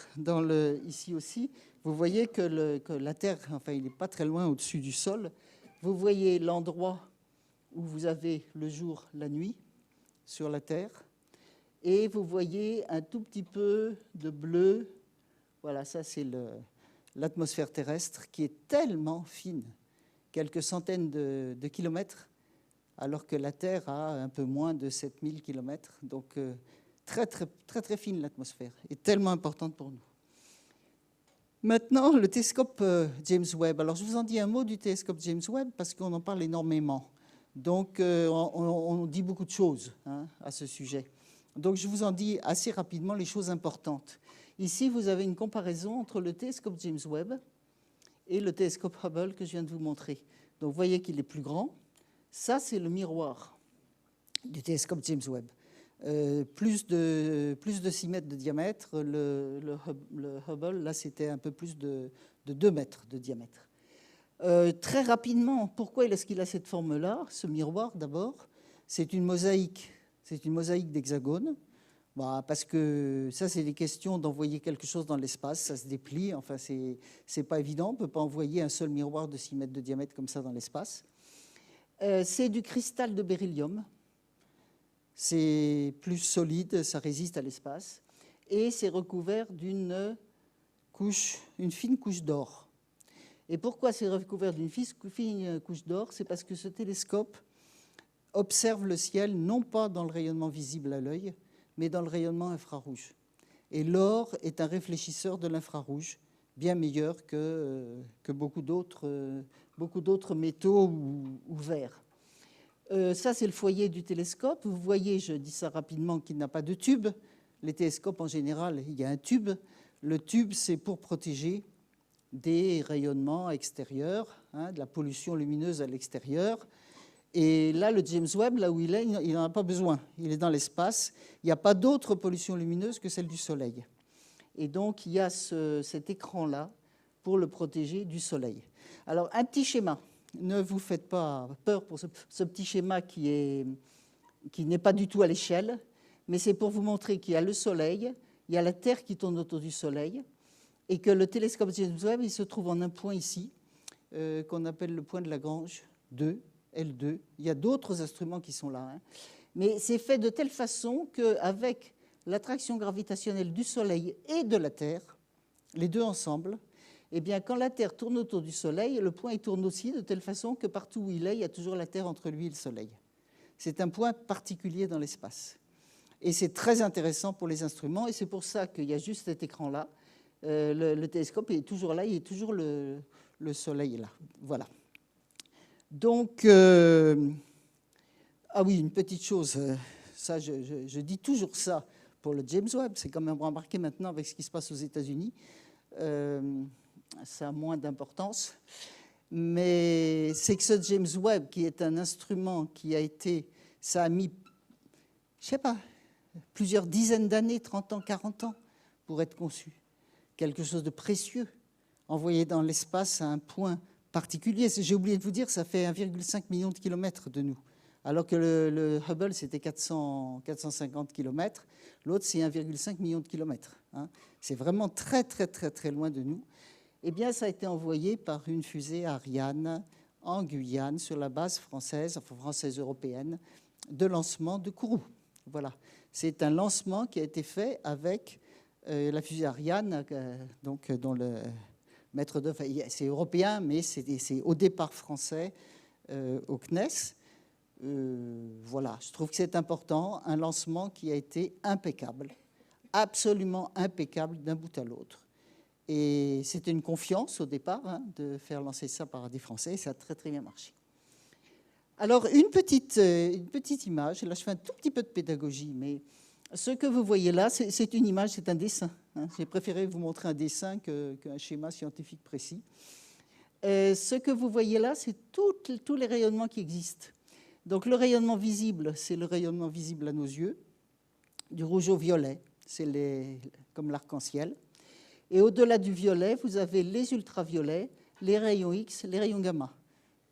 ici aussi. Vous voyez que la Terre, enfin, il n'est pas très loin au-dessus du sol. Vous voyez l'endroit où vous avez le jour, la nuit, sur la Terre. Et vous voyez un tout petit peu de bleu. Voilà, ça, c'est l'atmosphère terrestre qui est tellement fine, quelques centaines de kilomètres, alors que la Terre a un peu moins de 7000 kilomètres. Donc, très, très, très, très fine l'atmosphère et tellement importante pour nous. Maintenant, le télescope James Webb. Alors, je vous en dis un mot du télescope James Webb parce qu'on en parle énormément. Donc, on dit beaucoup de choses à ce sujet. Donc, je vous en dis assez rapidement les choses importantes. Ici, vous avez une comparaison entre le télescope James Webb et le télescope Hubble que je viens de vous montrer. Donc, vous voyez qu'il est plus grand. Ça, c'est le miroir du télescope James Webb. Plus de 6 mètres de diamètre. Le Hubble, là, c'était un peu plus de 2 mètres de diamètre. Très rapidement, pourquoi est-ce qu'il a cette forme-là? Ce miroir, d'abord, c'est une mosaïque d'hexagones. Parce que ça, c'est des questions d'envoyer quelque chose dans l'espace, ça se déplie, enfin, c'est pas évident, on ne peut pas envoyer un seul miroir de 6 mètres de diamètre comme ça dans l'espace. C'est du cristal de beryllium, c'est plus solide, ça résiste à l'espace, et c'est recouvert d'une fine couche d'or. Et pourquoi c'est recouvert d'une fine couche d'or? C'est parce que ce télescope observe le ciel non pas dans le rayonnement visible à l'œil, mais dans le rayonnement infrarouge. Et l'or est un réfléchisseur de l'infrarouge, bien meilleur que beaucoup d'autres métaux ou verres. Ça, c'est le foyer du télescope. Vous voyez, je dis ça rapidement, qu'il n'a pas de tube. Les télescopes, en général, il y a un tube. Le tube, c'est pour protéger des rayonnements extérieurs, de la pollution lumineuse à l'extérieur. Et là, le James Webb, là où il est, il n'en a pas besoin. Il est dans l'espace. Il n'y a pas d'autre pollution lumineuse que celle du Soleil. Et donc, il y a cet écran-là pour le protéger du Soleil. Alors, un petit schéma. Ne vous faites pas peur pour ce petit schéma qui n'est pas du tout à l'échelle, mais c'est pour vous montrer qu'il y a le Soleil, il y a la Terre qui tourne autour du Soleil, et que le télescope James Webb, il se trouve en un point ici, qu'on appelle le point de Lagrange 2. L2. Il y a d'autres instruments qui sont là. Mais c'est fait de telle façon qu'avec l'attraction gravitationnelle du Soleil et de la Terre, les deux ensemble, eh bien, quand la Terre tourne autour du Soleil, le point il tourne aussi de telle façon que partout où il y a toujours la Terre entre lui et le Soleil. C'est un point particulier dans l'espace. Et c'est très intéressant pour les instruments, et c'est pour ça qu'il y a juste cet écran-là. Le télescope est toujours là, il y a toujours le Soleil là. Voilà. Donc, ah oui, une petite chose, ça, je dis toujours ça pour le James Webb, c'est quand même remarqué maintenant avec ce qui se passe aux États-Unis, ça a moins d'importance, mais c'est que ce James Webb, qui est un instrument qui a été, ça a mis, je ne sais pas, plusieurs dizaines d'années, 30 ans, 40 ans, pour être conçu. Quelque chose de précieux, envoyé dans l'espace à un point particulier. J'ai oublié de vous dire, ça fait 1,5 million de kilomètres de nous, alors que le Hubble, c'était 450 kilomètres. L'autre, c'est 1,5 million de kilomètres. C'est vraiment très, très, très, très loin de nous. Eh bien, ça a été envoyé par une fusée Ariane en Guyane, sur la base française, enfin française-européenne, de lancement de Kourou. Voilà. C'est un lancement qui a été fait avec la fusée Ariane, donc, dont le maître d'œuvre, c'est européen, mais c'est au départ français au CNES. Voilà, je trouve que c'est important, un lancement qui a été impeccable, absolument impeccable d'un bout à l'autre. Et c'était une confiance au départ de faire lancer ça par des Français, et ça a très très bien marché. Alors, une petite image, là je fais un tout petit peu de pédagogie, mais ce que vous voyez là, c'est une image, c'est un dessin. J'ai préféré vous montrer un dessin qu'un schéma scientifique précis. Ce que vous voyez là, c'est tous les rayonnements qui existent. Donc le rayonnement visible, c'est le rayonnement visible à nos yeux, du rouge au violet. c'est comme l'arc-en-ciel. Et au-delà du violet, vous avez les ultraviolets, les rayons X, les rayons gamma.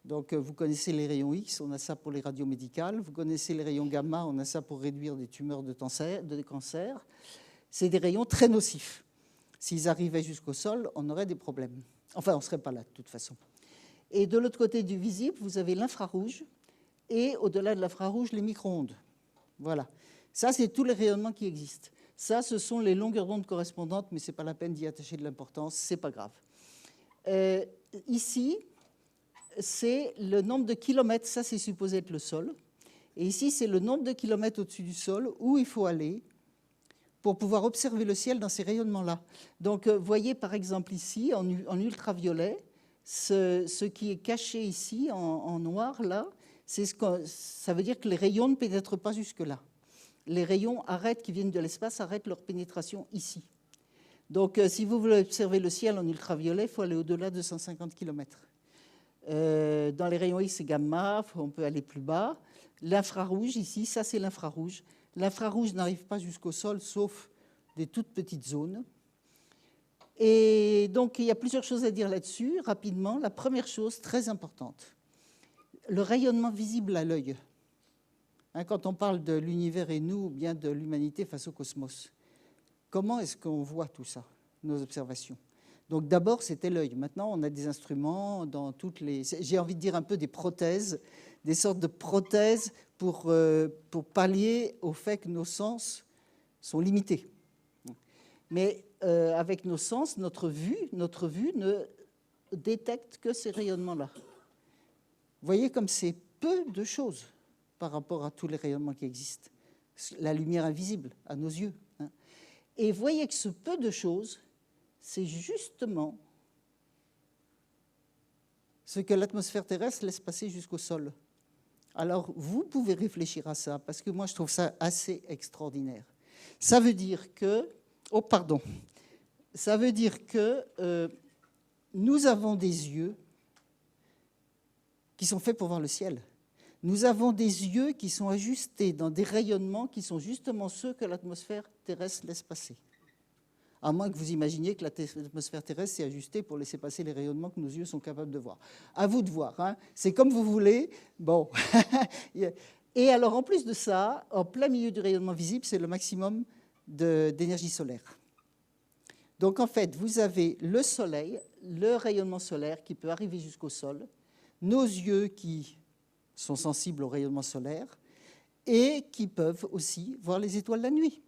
Donc, vous connaissez les rayons X, on a ça pour les radios médicales. Vous connaissez les rayons gamma, on a ça pour réduire des tumeurs de cancer. C'est des rayons très nocifs. S'ils arrivaient jusqu'au sol, on aurait des problèmes. Enfin, on ne serait pas là, de toute façon. Et de l'autre côté du visible, vous avez l'infrarouge. Et au-delà de l'infrarouge, les micro-ondes. Voilà. Ça, c'est tous les rayonnements qui existent. Ça, ce sont les longueurs d'onde correspondantes, mais ce n'est pas la peine d'y attacher de l'importance, ce n'est pas grave. Ici, c'est le nombre de kilomètres, ça c'est supposé être le sol. Et ici, c'est le nombre de kilomètres au-dessus du sol où il faut aller pour pouvoir observer le ciel dans ces rayonnements-là. Donc, voyez par exemple ici, en ultraviolet, ce qui est caché ici, en noir, là, ça veut dire que les rayons ne pénètrent pas jusque-là. Les rayons qui viennent de l'espace arrêtent leur pénétration ici. Donc, si vous voulez observer le ciel en ultraviolet, il faut aller au-delà de 150 km. Dans les rayons X et gamma, on peut aller plus bas. L'infrarouge, ici, ça c'est l'infrarouge. L'infrarouge n'arrive pas jusqu'au sol, sauf des toutes petites zones. Et donc, il y a plusieurs choses à dire là-dessus, rapidement. La première chose, très importante, le rayonnement visible à l'œil. Quand on parle de l'univers et nous, ou bien de l'humanité face au cosmos, comment est-ce qu'on voit tout ça, nos observations? Donc d'abord, c'était l'œil. Maintenant, on a des instruments dans toutes les... J'ai envie de dire un peu des prothèses, des sortes de prothèses pour pallier au fait que nos sens sont limités. Mais avec nos sens, notre vue ne détecte que ces rayonnements-là. Vous voyez comme c'est peu de choses par rapport à tous les rayonnements qui existent. La lumière invisible à nos yeux. Et voyez que ce peu de choses, c'est justement ce que l'atmosphère terrestre laisse passer jusqu'au sol. Alors, vous pouvez réfléchir à ça, parce que moi, je trouve ça assez extraordinaire. Ça veut dire que... Oh, pardon. Ça veut dire que nous avons des yeux qui sont faits pour voir le ciel. Nous avons des yeux qui sont ajustés dans des rayonnements qui sont justement ceux que l'atmosphère terrestre laisse passer. À moins que vous imaginiez que l'atmosphère terrestre s'est ajustée pour laisser passer les rayonnements que nos yeux sont capables de voir. À vous de voir, hein. C'est comme vous voulez. Bon. Et alors, en plus de ça, en plein milieu du rayonnement visible, c'est le maximum d'énergie solaire. Donc, en fait, vous avez le soleil, le rayonnement solaire qui peut arriver jusqu'au sol, nos yeux qui sont sensibles au rayonnement solaire et qui peuvent aussi voir les étoiles la nuit.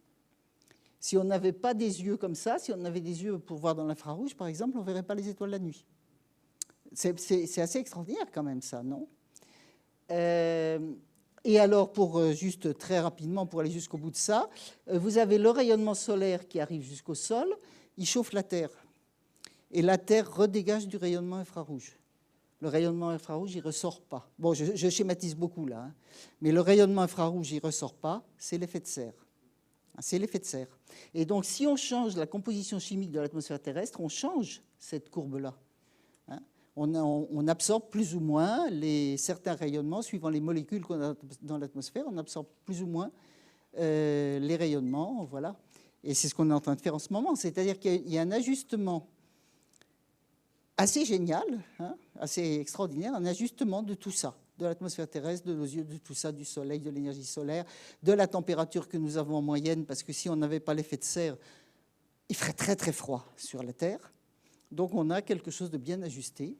Si on n'avait pas des yeux comme ça, si on avait des yeux pour voir dans l'infrarouge, par exemple, on ne verrait pas les étoiles la nuit. C'est assez extraordinaire quand même, ça, non? Et alors, juste très rapidement, pour aller jusqu'au bout de ça, vous avez le rayonnement solaire qui arrive jusqu'au sol, il chauffe la Terre. Et la Terre redégage du rayonnement infrarouge. Le rayonnement infrarouge, il ne ressort pas. Bon, je schématise beaucoup là, hein. Mais le rayonnement infrarouge, il ne ressort pas, c'est l'effet de serre. C'est l'effet de serre. Et donc, si on change la composition chimique de l'atmosphère terrestre, on change cette courbe-là. Hein, on absorbe plus ou moins certains rayonnements, suivant les molécules qu'on a dans l'atmosphère, on absorbe plus ou moins les rayonnements, voilà. Et c'est ce qu'on est en train de faire en ce moment. C'est-à-dire qu'il y a un ajustement assez génial, hein, assez extraordinaire, un ajustement de tout ça, de l'atmosphère terrestre, de nos yeux, de tout ça, du soleil, de l'énergie solaire, de la température que nous avons en moyenne, parce que si on n'avait pas l'effet de serre, il ferait très très froid sur la Terre. Donc on a quelque chose de bien ajusté,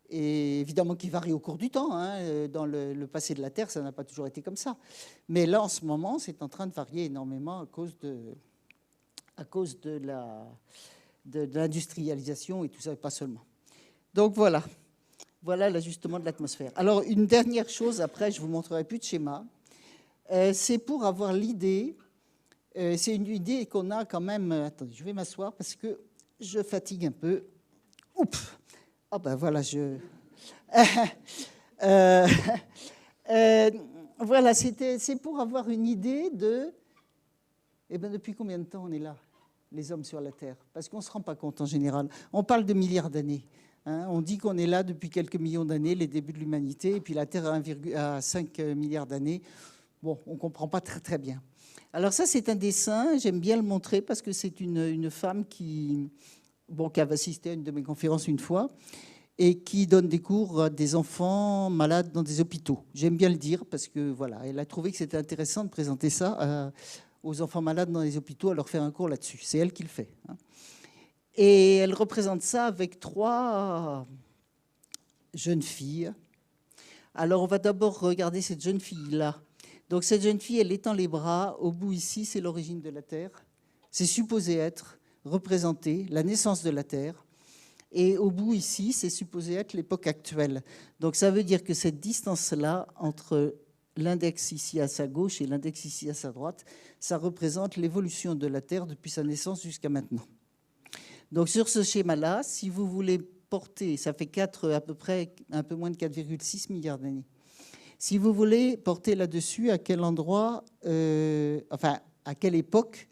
et évidemment qui varie au cours du temps. Hein. Dans le passé de la Terre, ça n'a pas toujours été comme ça. Mais là, en ce moment, c'est en train de varier énormément à cause de l'industrialisation et tout ça, pas seulement. Donc voilà. Voilà l'ajustement de l'atmosphère. Alors, une dernière chose, après, je ne vous montrerai plus de schéma. C'est pour avoir l'idée, c'est une idée qu'on a quand même... Attendez, je vais m'asseoir parce que je fatigue un peu. Oups. Ah ben voilà, voilà, c'est pour avoir une idée de... Eh bien, depuis combien de temps on est là, les hommes sur la Terre? Parce qu'on ne se rend pas compte en général. On parle de milliards d'années. Hein, on dit qu'on est là depuis quelques millions d'années, les débuts de l'humanité, et puis la Terre a 5 milliards d'années. Bon, on ne comprend pas très, très bien. Alors ça, c'est un dessin, j'aime bien le montrer parce que c'est une femme qui a assisté à une de mes conférences une fois et qui donne des cours à des enfants malades dans des hôpitaux. J'aime bien le dire parce que voilà, elle a trouvé que c'était intéressant de présenter ça aux enfants malades dans les hôpitaux, à leur faire un cours là-dessus. C'est elle qui le fait. Hein. Et elle représente ça avec 3 jeunes filles. Alors on va d'abord regarder cette jeune fille-là. Donc cette jeune fille, elle étend les bras. Au bout ici, c'est l'origine de la Terre. C'est supposé être représenté la naissance de la Terre. Et au bout ici, c'est supposé être l'époque actuelle. Donc ça veut dire que cette distance-là, entre l'index ici à sa gauche et l'index ici à sa droite, ça représente l'évolution de la Terre depuis sa naissance jusqu'à maintenant. Donc sur ce schéma-là, si vous voulez porter, ça fait à peu près un peu moins de 4,6 milliards d'années. Si vous voulez porter là-dessus, à quel endroit, à quelle époque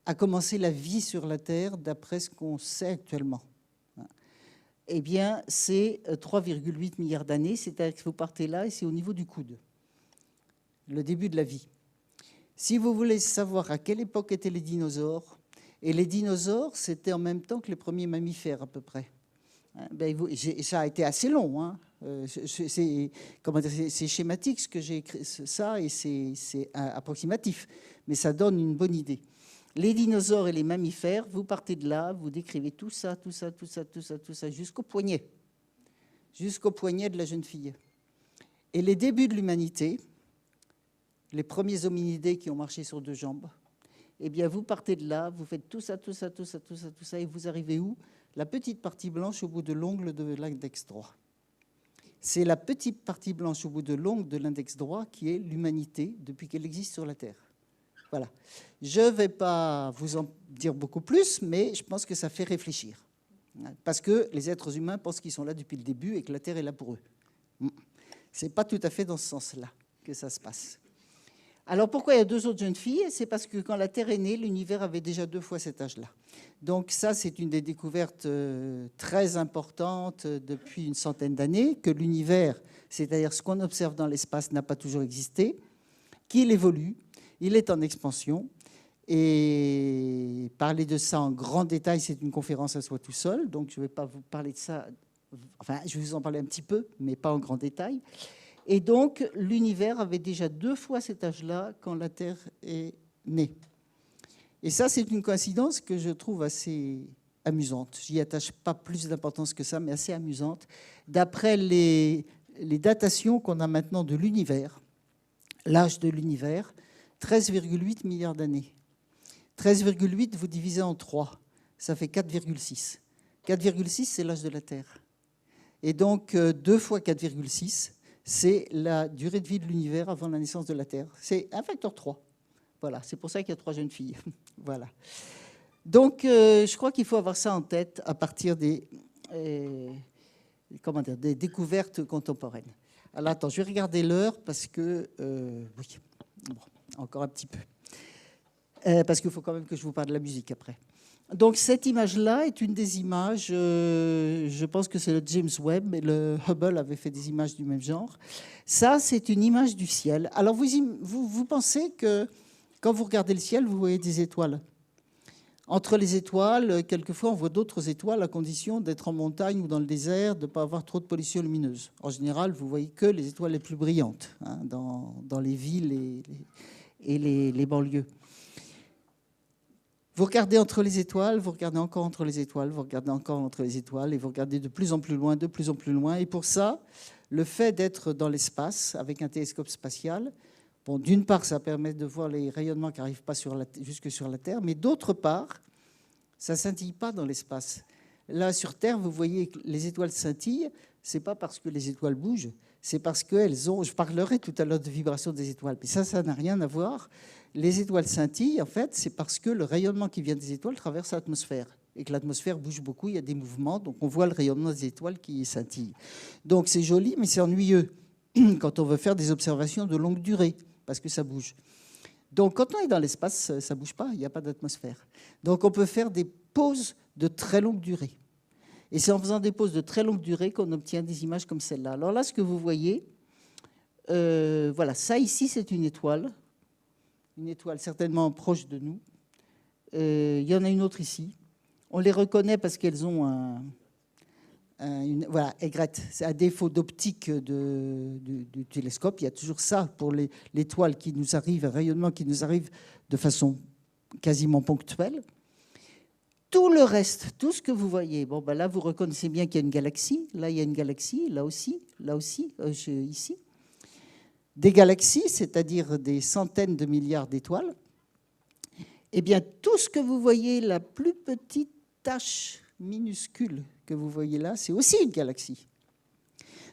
a commencé la vie sur la Terre d'après ce qu'on sait actuellement? Eh bien, c'est 3,8 milliards d'années, c'est-à-dire que vous partez là et c'est au niveau du coude, le début de la vie. Si vous voulez savoir à quelle époque étaient les dinosaures, et les dinosaures, c'était en même temps que les premiers mammifères à peu près. Ça a été assez long, hein. C'est schématique ce que j'ai écrit, ça, et c'est approximatif, mais ça donne une bonne idée. Les dinosaures et les mammifères, vous partez de là, vous décrivez tout ça, jusqu'au poignet de la jeune fille. Et les débuts de l'humanité, les premiers hominidés qui ont marché sur 2 jambes, eh bien, vous partez de là, vous faites tout ça, et vous arrivez où? La petite partie blanche au bout de l'ongle de l'index droit. C'est la petite partie blanche au bout de l'ongle de l'index droit qui est l'humanité depuis qu'elle existe sur la Terre. Voilà. Je ne vais pas vous en dire beaucoup plus, mais je pense que ça fait réfléchir. Parce que les êtres humains pensent qu'ils sont là depuis le début et que la Terre est là pour eux. Ce n'est pas tout à fait dans ce sens-là que ça se passe. Alors pourquoi il y a 2 autres jeunes filles? C'est parce que quand la Terre est née, l'univers avait déjà 2 fois cet âge-là. Donc ça, c'est une des découvertes très importantes depuis une centaine d'années, que l'univers, c'est-à-dire ce qu'on observe dans l'espace, n'a pas toujours existé, qu'il évolue, il est en expansion. Et parler de ça en grand détail, c'est une conférence à soi tout seul, donc je ne vais pas vous parler de ça, enfin je vais vous en parler un petit peu, mais pas en grand détail. Et donc, l'univers avait déjà 2 fois cet âge-là quand la Terre est née. Et ça, c'est une coïncidence que je trouve assez amusante. Je n'y attache pas plus d'importance que ça, mais assez amusante. D'après les datations qu'on a maintenant de l'univers, l'âge de l'univers, 13,8 milliards d'années. 13,8, vous divisez en 3, ça fait 4,6. 4,6, c'est l'âge de la Terre. Et donc, 2 fois 4,6, c'est la durée de vie de l'univers avant la naissance de la Terre. C'est un facteur 3. Voilà, c'est pour ça qu'il y a 3 jeunes filles. Voilà. Donc, je crois qu'il faut avoir ça en tête à partir des découvertes contemporaines. Alors, attends, je vais regarder l'heure parce que... oui, bon, encore un petit peu. Parce qu'il faut quand même que je vous parle de la musique après. Donc cette image-là est une des images, je pense que c'est le James Webb, mais le Hubble avait fait des images du même genre. Ça, c'est une image du ciel. Alors vous pensez que quand vous regardez le ciel, vous voyez des étoiles. Entre les étoiles, quelquefois, on voit d'autres étoiles à condition d'être en montagne ou dans le désert, de ne pas avoir trop de pollution lumineuse. En général, vous voyez que les étoiles les plus brillantes hein, dans les villes et les banlieues. Vous regardez entre les étoiles, vous regardez encore entre les étoiles, vous regardez encore entre les étoiles, et vous regardez de plus en plus loin, de plus en plus loin. Et pour ça, le fait d'être dans l'espace avec un télescope spatial, bon, d'une part, ça permet de voir les rayonnements qui n'arrivent pas jusque sur la Terre, mais d'autre part, ça ne scintille pas dans l'espace. Là, sur Terre, vous voyez que les étoiles scintillent, ce n'est pas parce que les étoiles bougent, c'est parce qu'elles ont... Je parlerai tout à l'heure de vibration des étoiles, mais ça n'a rien à voir. Les étoiles scintillent, en fait, c'est parce que le rayonnement qui vient des étoiles traverse l'atmosphère et que l'atmosphère bouge beaucoup, il y a des mouvements, donc on voit le rayonnement des étoiles qui scintille. Donc c'est joli, mais c'est ennuyeux quand on veut faire des observations de longue durée, parce que ça bouge. Donc quand on est dans l'espace, ça ne bouge pas, il n'y a pas d'atmosphère. Donc on peut faire des pauses de très longue durée. Et c'est en faisant des pauses de très longue durée qu'on obtient des images comme celle-là. Alors là, ce que vous voyez, voilà, ça ici, c'est une étoile. une étoile certainement proche de nous. Il y en a une autre ici. On les reconnaît parce qu'elles ont voilà, aigrette. C'est à défaut d'optique du télescope. Il y a toujours ça pour l'étoile qui nous arrive, un rayonnement qui nous arrive de façon quasiment ponctuelle. Tout le reste, tout ce que vous voyez, bon, ben là, vous reconnaissez bien qu'il y a une galaxie. Là, il y a une galaxie. Là aussi, ici. Des galaxies, c'est-à-dire des centaines de milliards d'étoiles. Eh bien, tout ce que vous voyez, la plus petite tache minuscule que vous voyez là, c'est aussi une galaxie.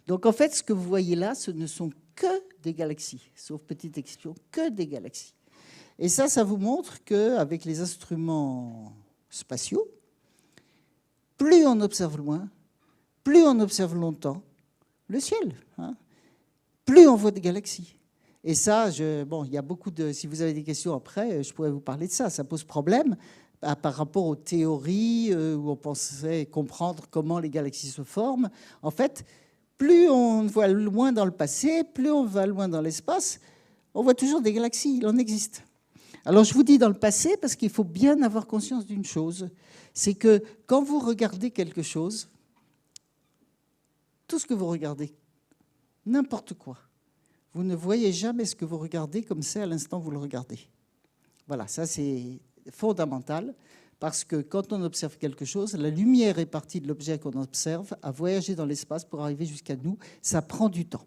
Donc, en fait, ce que vous voyez là, ce ne sont que des galaxies, sauf petite exception, que des galaxies. Et ça vous montre qu'avec les instruments spatiaux, plus on observe loin, plus on observe longtemps le ciel, hein, plus on voit des galaxies. Et ça, bon, il y a beaucoup de... Si vous avez des questions après, je pourrais vous parler de ça. Ça pose problème par rapport aux théories où on pensait comprendre comment les galaxies se forment. En fait, plus on voit loin dans le passé, plus on va loin dans l'espace, on voit toujours des galaxies, il en existe. Alors, je vous dis dans le passé parce qu'il faut bien avoir conscience d'une chose, c'est que quand vous regardez quelque chose, tout ce que vous regardez, n'importe quoi, vous ne voyez jamais ce que vous regardez comme c'est à l'instant où vous le regardez. Voilà, ça c'est fondamental, parce que quand on observe quelque chose, la lumière est partie de l'objet qu'on observe, à voyager dans l'espace pour arriver jusqu'à nous, ça prend du temps.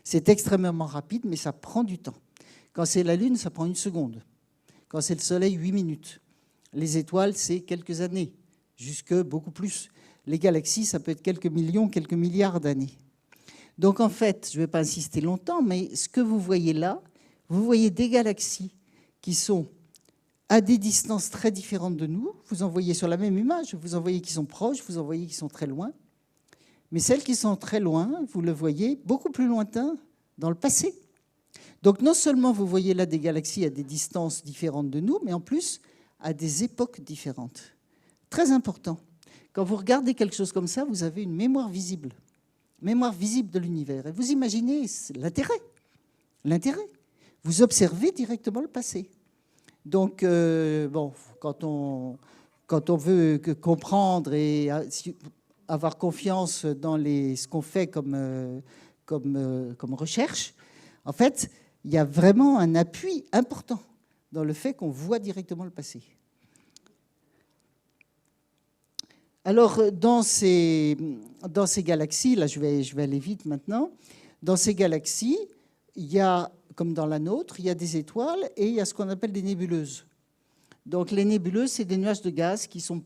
C'est extrêmement rapide, mais ça prend du temps. Quand c'est la Lune, ça prend 1 seconde. Quand c'est le Soleil, 8 minutes. Les étoiles, c'est quelques années, jusque beaucoup plus. Les galaxies, ça peut être quelques millions, quelques milliards d'années. Donc en fait, je ne vais pas insister longtemps, mais ce que vous voyez là, vous voyez des galaxies qui sont à des distances très différentes de nous. Vous en voyez sur la même image, vous en voyez qui sont proches, vous en voyez qui sont très loin. Mais celles qui sont très loin, vous le voyez beaucoup plus lointain dans le passé. Donc non seulement vous voyez là des galaxies à des distances différentes de nous, mais en plus à des époques différentes. Très important. Quand vous regardez quelque chose comme ça, vous avez une mémoire visible de l'univers. Et vous imaginez l'intérêt. Vous observez directement le passé. Donc, bon, quand on veut comprendre et avoir confiance dans ce qu'on fait comme recherche, en fait, il y a vraiment un appui important dans le fait qu'on voit directement le passé. Alors, dans ces galaxies, là je vais aller vite maintenant, dans ces galaxies, il y a, comme dans la nôtre, il y a des étoiles et il y a ce qu'on appelle des nébuleuses. Donc les nébuleuses, c'est des nuages de gaz qui sont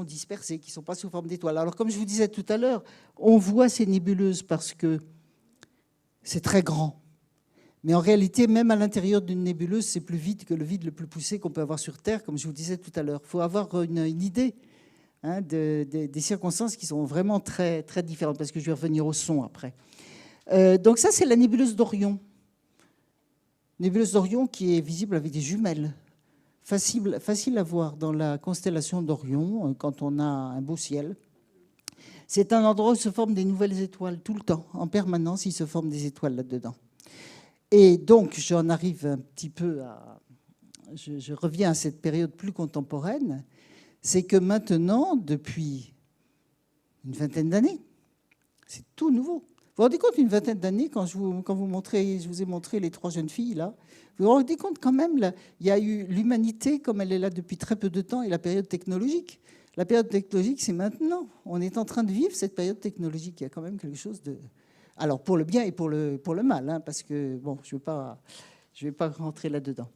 dispersés, qui ne sont pas sous forme d'étoiles. Alors comme je vous disais tout à l'heure, on voit ces nébuleuses parce que c'est très grand. Mais en réalité, même à l'intérieur d'une nébuleuse, c'est plus vide que le vide le plus poussé qu'on peut avoir sur Terre, comme je vous disais tout à l'heure. Il faut avoir une idée des circonstances qui sont vraiment très, très différentes, parce que je vais revenir au son après. Donc ça, c'est la nébuleuse d'Orion. Nébuleuse d'Orion qui est visible avec des jumelles. Facile à voir dans la constellation d'Orion, quand on a un beau ciel. C'est un endroit où se forment des nouvelles étoiles tout le temps. En permanence, il se forme des étoiles là-dedans. Et donc, j'en arrive un petit peu à... Je reviens à cette période plus contemporaine. C'est que maintenant, depuis une vingtaine d'années, c'est tout nouveau. Vous vous rendez compte, une vingtaine d'années, quand je vous ai montré les 3 jeunes filles, là, vous vous rendez compte quand même, là, il y a eu l'humanité comme elle est là depuis très peu de temps et la période technologique. La période technologique, c'est maintenant. On est en train de vivre cette période technologique. Il y a quand même quelque chose de... Alors, pour le bien et pour le mal, hein, parce que, bon, je ne vais pas rentrer là-dedans.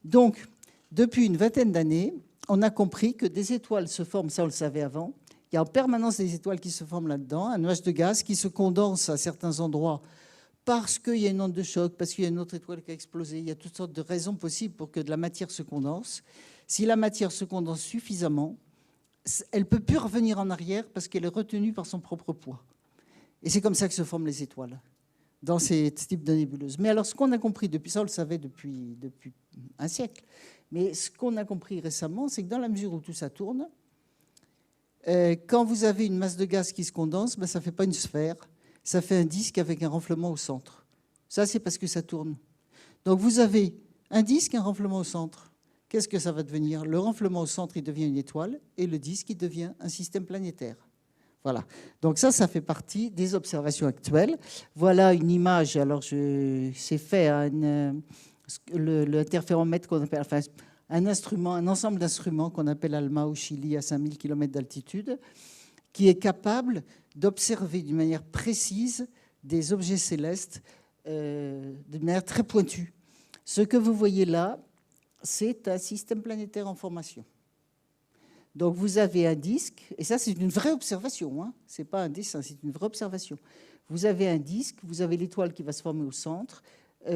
Donc, depuis une vingtaine d'années, on a compris que des étoiles se forment, ça on le savait avant. Il y a en permanence des étoiles qui se forment là-dedans, un nuage de gaz qui se condense à certains endroits parce qu'il y a une onde de choc, parce qu'il y a une autre étoile qui a explosé. Il y a toutes sortes de raisons possibles pour que de la matière se condense. Si la matière se condense suffisamment, elle ne peut plus revenir en arrière parce qu'elle est retenue par son propre poids. Et c'est comme ça que se forment les étoiles, dans ces types de nébuleuses. Mais alors, ce qu'on a compris depuis ça, on le savait depuis un siècle, mais ce qu'on a compris récemment, c'est que dans la mesure où tout ça tourne, quand vous avez une masse de gaz qui se condense, ça ne fait pas une sphère, ça fait un disque avec un renflement au centre. Ça, c'est parce que ça tourne. Donc, vous avez un disque, un renflement au centre. Qu'est-ce que ça va devenir? Le renflement au centre, il devient une étoile, et le disque, il devient un système planétaire. Voilà. Donc ça fait partie des observations actuelles. Voilà une image. Alors, c'est fait à l'interféromètre qu'on appelle, enfin, un ensemble d'instruments qu'on appelle ALMA au Chili à 5000 km d'altitude, qui est capable d'observer d'une manière précise des objets célestes de manière très pointue. Ce que vous voyez là, c'est un système planétaire en formation. Donc vous avez un disque, et ça c'est une vraie observation, hein. Ce n'est pas un dessin, c'est une vraie observation. Vous avez un disque, vous avez l'étoile qui va se former au centre.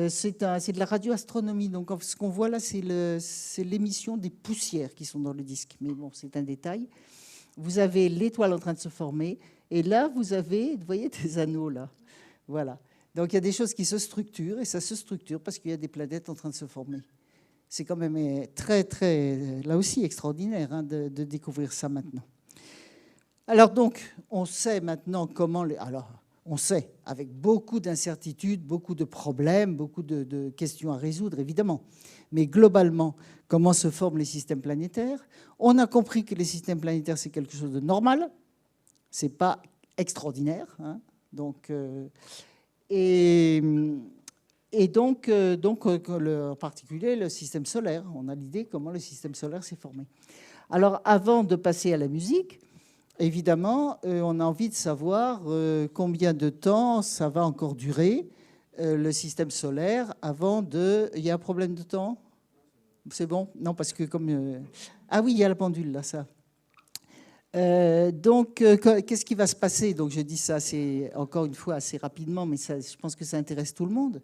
C'est de la radioastronomie, donc ce qu'on voit là, c'est l'émission des poussières qui sont dans le disque. Mais bon, c'est un détail. Vous avez l'étoile en train de se former, et là, vous voyez des anneaux là. Voilà. Donc il y a des choses qui se structurent, et ça se structure parce qu'il y a des planètes en train de se former. C'est quand même très, très, là aussi, extraordinaire hein, de découvrir ça maintenant. Alors donc, on sait maintenant comment... on sait, avec beaucoup d'incertitudes, beaucoup de problèmes, beaucoup de questions à résoudre, évidemment. Mais globalement, comment se forment les systèmes planétaires? On a compris que les systèmes planétaires, c'est quelque chose de normal. Ce n'est pas extraordinaire. Hein. Donc, et donc, en particulier, le système solaire. On a l'idée comment le système solaire s'est formé. Alors, avant de passer à la musique, évidemment, on a envie de savoir combien de temps ça va encore durer, le système solaire, avant de... Il y a un problème de temps? C'est bon? Non, parce que comme... Ah oui, il y a la pendule, là, ça. Donc, qu'est-ce qui va se passer? Donc, je dis ça encore une fois assez rapidement, mais ça, je pense que ça intéresse tout le monde.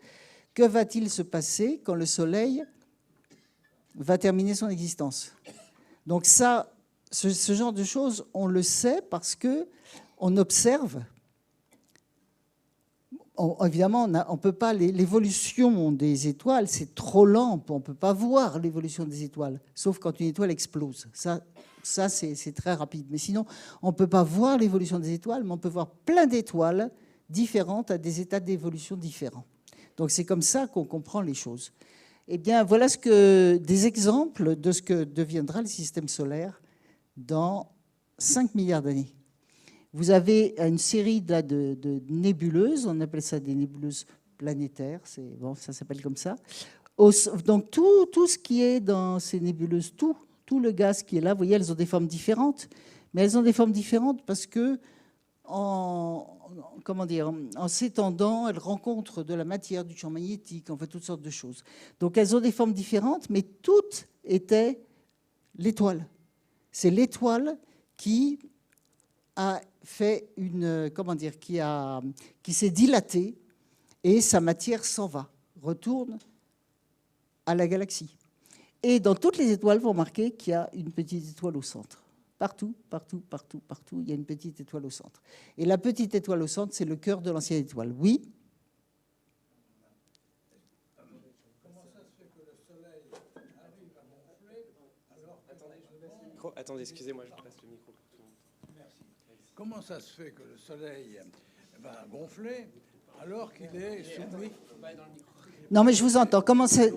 Que va-t-il se passer quand le Soleil va terminer son existence? Donc ça, ce genre de choses, on le sait parce qu'on observe. Évidemment, on peut pas, l'évolution des étoiles, c'est trop lent, on ne peut pas voir l'évolution des étoiles, sauf quand une étoile explose. Ça c'est très rapide. Mais sinon, on ne peut pas voir l'évolution des étoiles, mais on peut voir plein d'étoiles différentes à des états d'évolution différents. Donc c'est comme ça qu'on comprend les choses. Eh bien, voilà des exemples de ce que deviendra le système solaire dans 5 milliards d'années. Vous avez une série de nébuleuses, on appelle ça des nébuleuses planétaires, bon, ça s'appelle comme ça. Donc tout ce qui est dans ces nébuleuses, tout le gaz qui est là, vous voyez, elles ont des formes différentes, mais elles ont des formes différentes parce que en s'étendant, elles rencontrent de la matière, du champ magnétique, en fait toutes sortes de choses. Donc elles ont des formes différentes, mais toutes étaient l'étoile. C'est l'étoile qui a fait qui s'est dilatée et sa matière s'en va, retourne à la galaxie. Et dans toutes les étoiles, vous remarquez qu'il y a une petite étoile au centre. Partout, il y a une petite étoile au centre. Et la petite étoile au centre, c'est le cœur de l'ancienne étoile. Oui? Comment ça se fait que le Soleil arrive à gonfler alors que... Attendez, excusez-moi, je passe le micro pour tout le monde. Merci. Comment ça se fait que le Soleil va gonfler alors qu'il est soumis... Non, mais je vous entends. Comment c'est...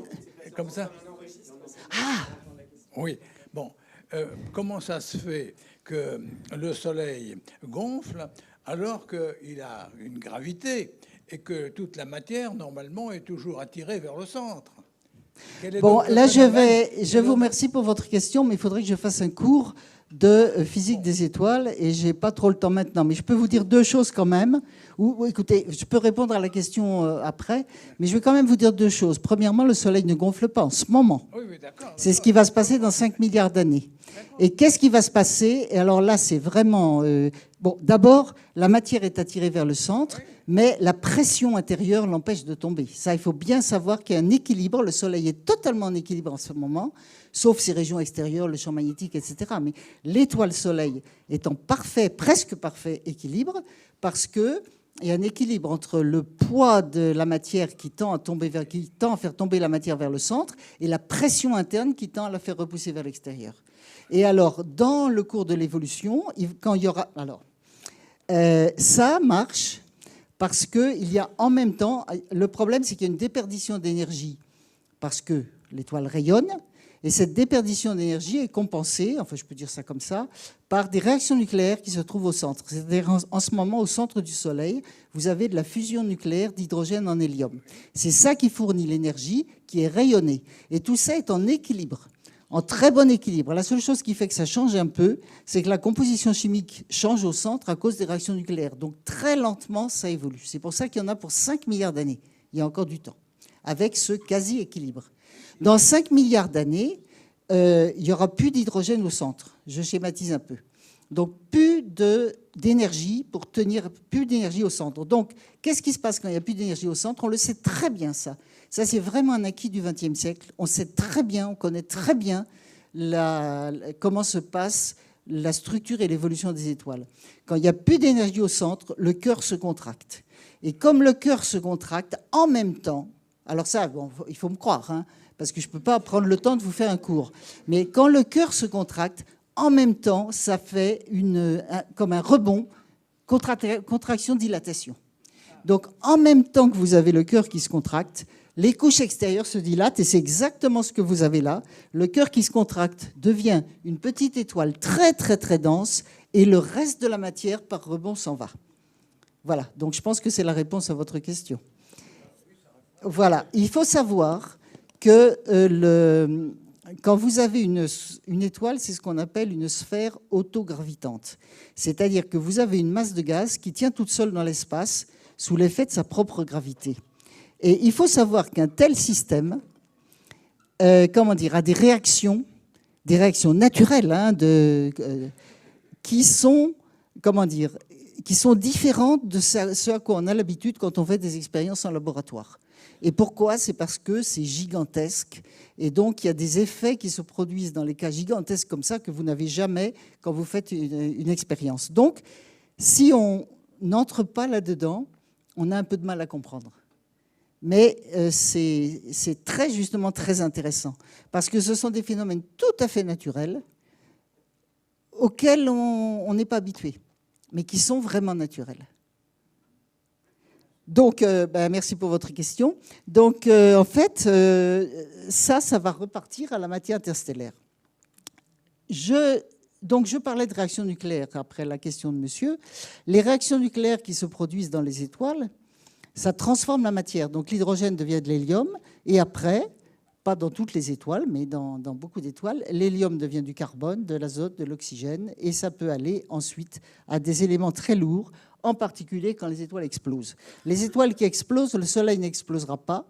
Comme ça? Ah! Oui, bon. Comment ça se fait que le Soleil gonfle alors qu'il a une gravité et que toute la matière, normalement, est toujours attirée vers le centre? Bon, là, je vous remercie pour votre question, mais il faudrait que je fasse un cours de physique des étoiles et j'ai pas trop le temps maintenant. Mais je peux vous dire deux choses quand même. Écoutez, je peux répondre à la question après, mais je vais quand même vous dire deux choses. Premièrement, le Soleil ne gonfle pas en ce moment. Oui, d'accord. C'est ce qui va se passer dans 5 milliards d'années. Et qu'est-ce qui va se passer? Et alors là, c'est vraiment... Bon, d'abord, la matière est attirée vers le centre, mais la pression intérieure l'empêche de tomber. Ça, il faut bien savoir qu'il y a un équilibre. Le Soleil est totalement en équilibre en ce moment, sauf ces régions extérieures, le champ magnétique, etc. Mais l'étoile Soleil est en presque parfait équilibre, parce qu'il y a un équilibre entre le poids de la matière qui tend à faire tomber la matière vers le centre et la pression interne qui tend à la faire repousser vers l'extérieur. Et alors, dans le cours de l'évolution, quand il y aura... Alors, ça marche parce qu'il y a en même temps... Le problème, c'est qu'il y a une déperdition d'énergie parce que l'étoile rayonne, et cette déperdition d'énergie est compensée, enfin je peux dire ça comme ça, par des réactions nucléaires qui se trouvent au centre. C'est-à-dire en ce moment, au centre du Soleil, vous avez de la fusion nucléaire d'hydrogène en hélium. C'est ça qui fournit l'énergie qui est rayonnée. Et tout ça est en équilibre, en très bon équilibre. La seule chose qui fait que ça change un peu, c'est que la composition chimique change au centre à cause des réactions nucléaires. Donc très lentement, ça évolue. C'est pour ça qu'il y en a pour 5 milliards d'années. Il y a encore du temps, avec ce quasi-équilibre. Dans 5 milliards d'années, il n'y aura plus d'hydrogène au centre. Je schématise un peu. Donc, plus d'énergie pour tenir, plus d'énergie au centre. Donc, qu'est-ce qui se passe quand il n'y a plus d'énergie au centre? On le sait très bien, ça. Ça, c'est vraiment un acquis du XXe siècle. On sait très bien, on connaît très bien comment se passe la structure et l'évolution des étoiles. Quand il n'y a plus d'énergie au centre, le cœur se contracte. Et comme le cœur se contracte, en même temps, alors ça, bon, il faut me croire, hein, parce que je ne peux pas prendre le temps de vous faire un cours. Mais quand le cœur se contracte, en même temps, ça fait comme un rebond, contraction-dilatation. Donc, en même temps que vous avez le cœur qui se contracte, les couches extérieures se dilatent, et c'est exactement ce que vous avez là. Le cœur qui se contracte devient une petite étoile très, très, très dense, et le reste de la matière, par rebond, s'en va. Voilà, donc je pense que c'est la réponse à votre question. Voilà, il faut savoir que quand vous avez une étoile, c'est ce qu'on appelle une sphère autogravitante. C'est-à-dire que vous avez une masse de gaz qui tient toute seule dans l'espace sous l'effet de sa propre gravité. Et il faut savoir qu'un tel système a des réactions naturelles hein, qui sont différentes de ce à quoi on a l'habitude quand on fait des expériences en laboratoire. Et pourquoi? C'est parce que c'est gigantesque. Et donc, il y a des effets qui se produisent dans les cas gigantesques comme ça que vous n'avez jamais quand vous faites une expérience. Donc, si on n'entre pas là-dedans, on a un peu de mal à comprendre. Mais c'est justement très intéressant. Parce que ce sont des phénomènes tout à fait naturels auxquels on n'est pas habitué, mais qui sont vraiment naturels. Donc, merci pour votre question. Donc, en fait, ça va repartir à la matière interstellaire. Donc, je parlais de réactions nucléaires après la question de monsieur. Les réactions nucléaires qui se produisent dans les étoiles, ça transforme la matière. Donc, l'hydrogène devient de l'hélium. Et après, pas dans toutes les étoiles, mais dans beaucoup d'étoiles, l'hélium devient du carbone, de l'azote, de l'oxygène. Et ça peut aller ensuite à des éléments très lourds, en particulier quand les étoiles explosent. Les étoiles qui explosent, le Soleil n'explosera pas,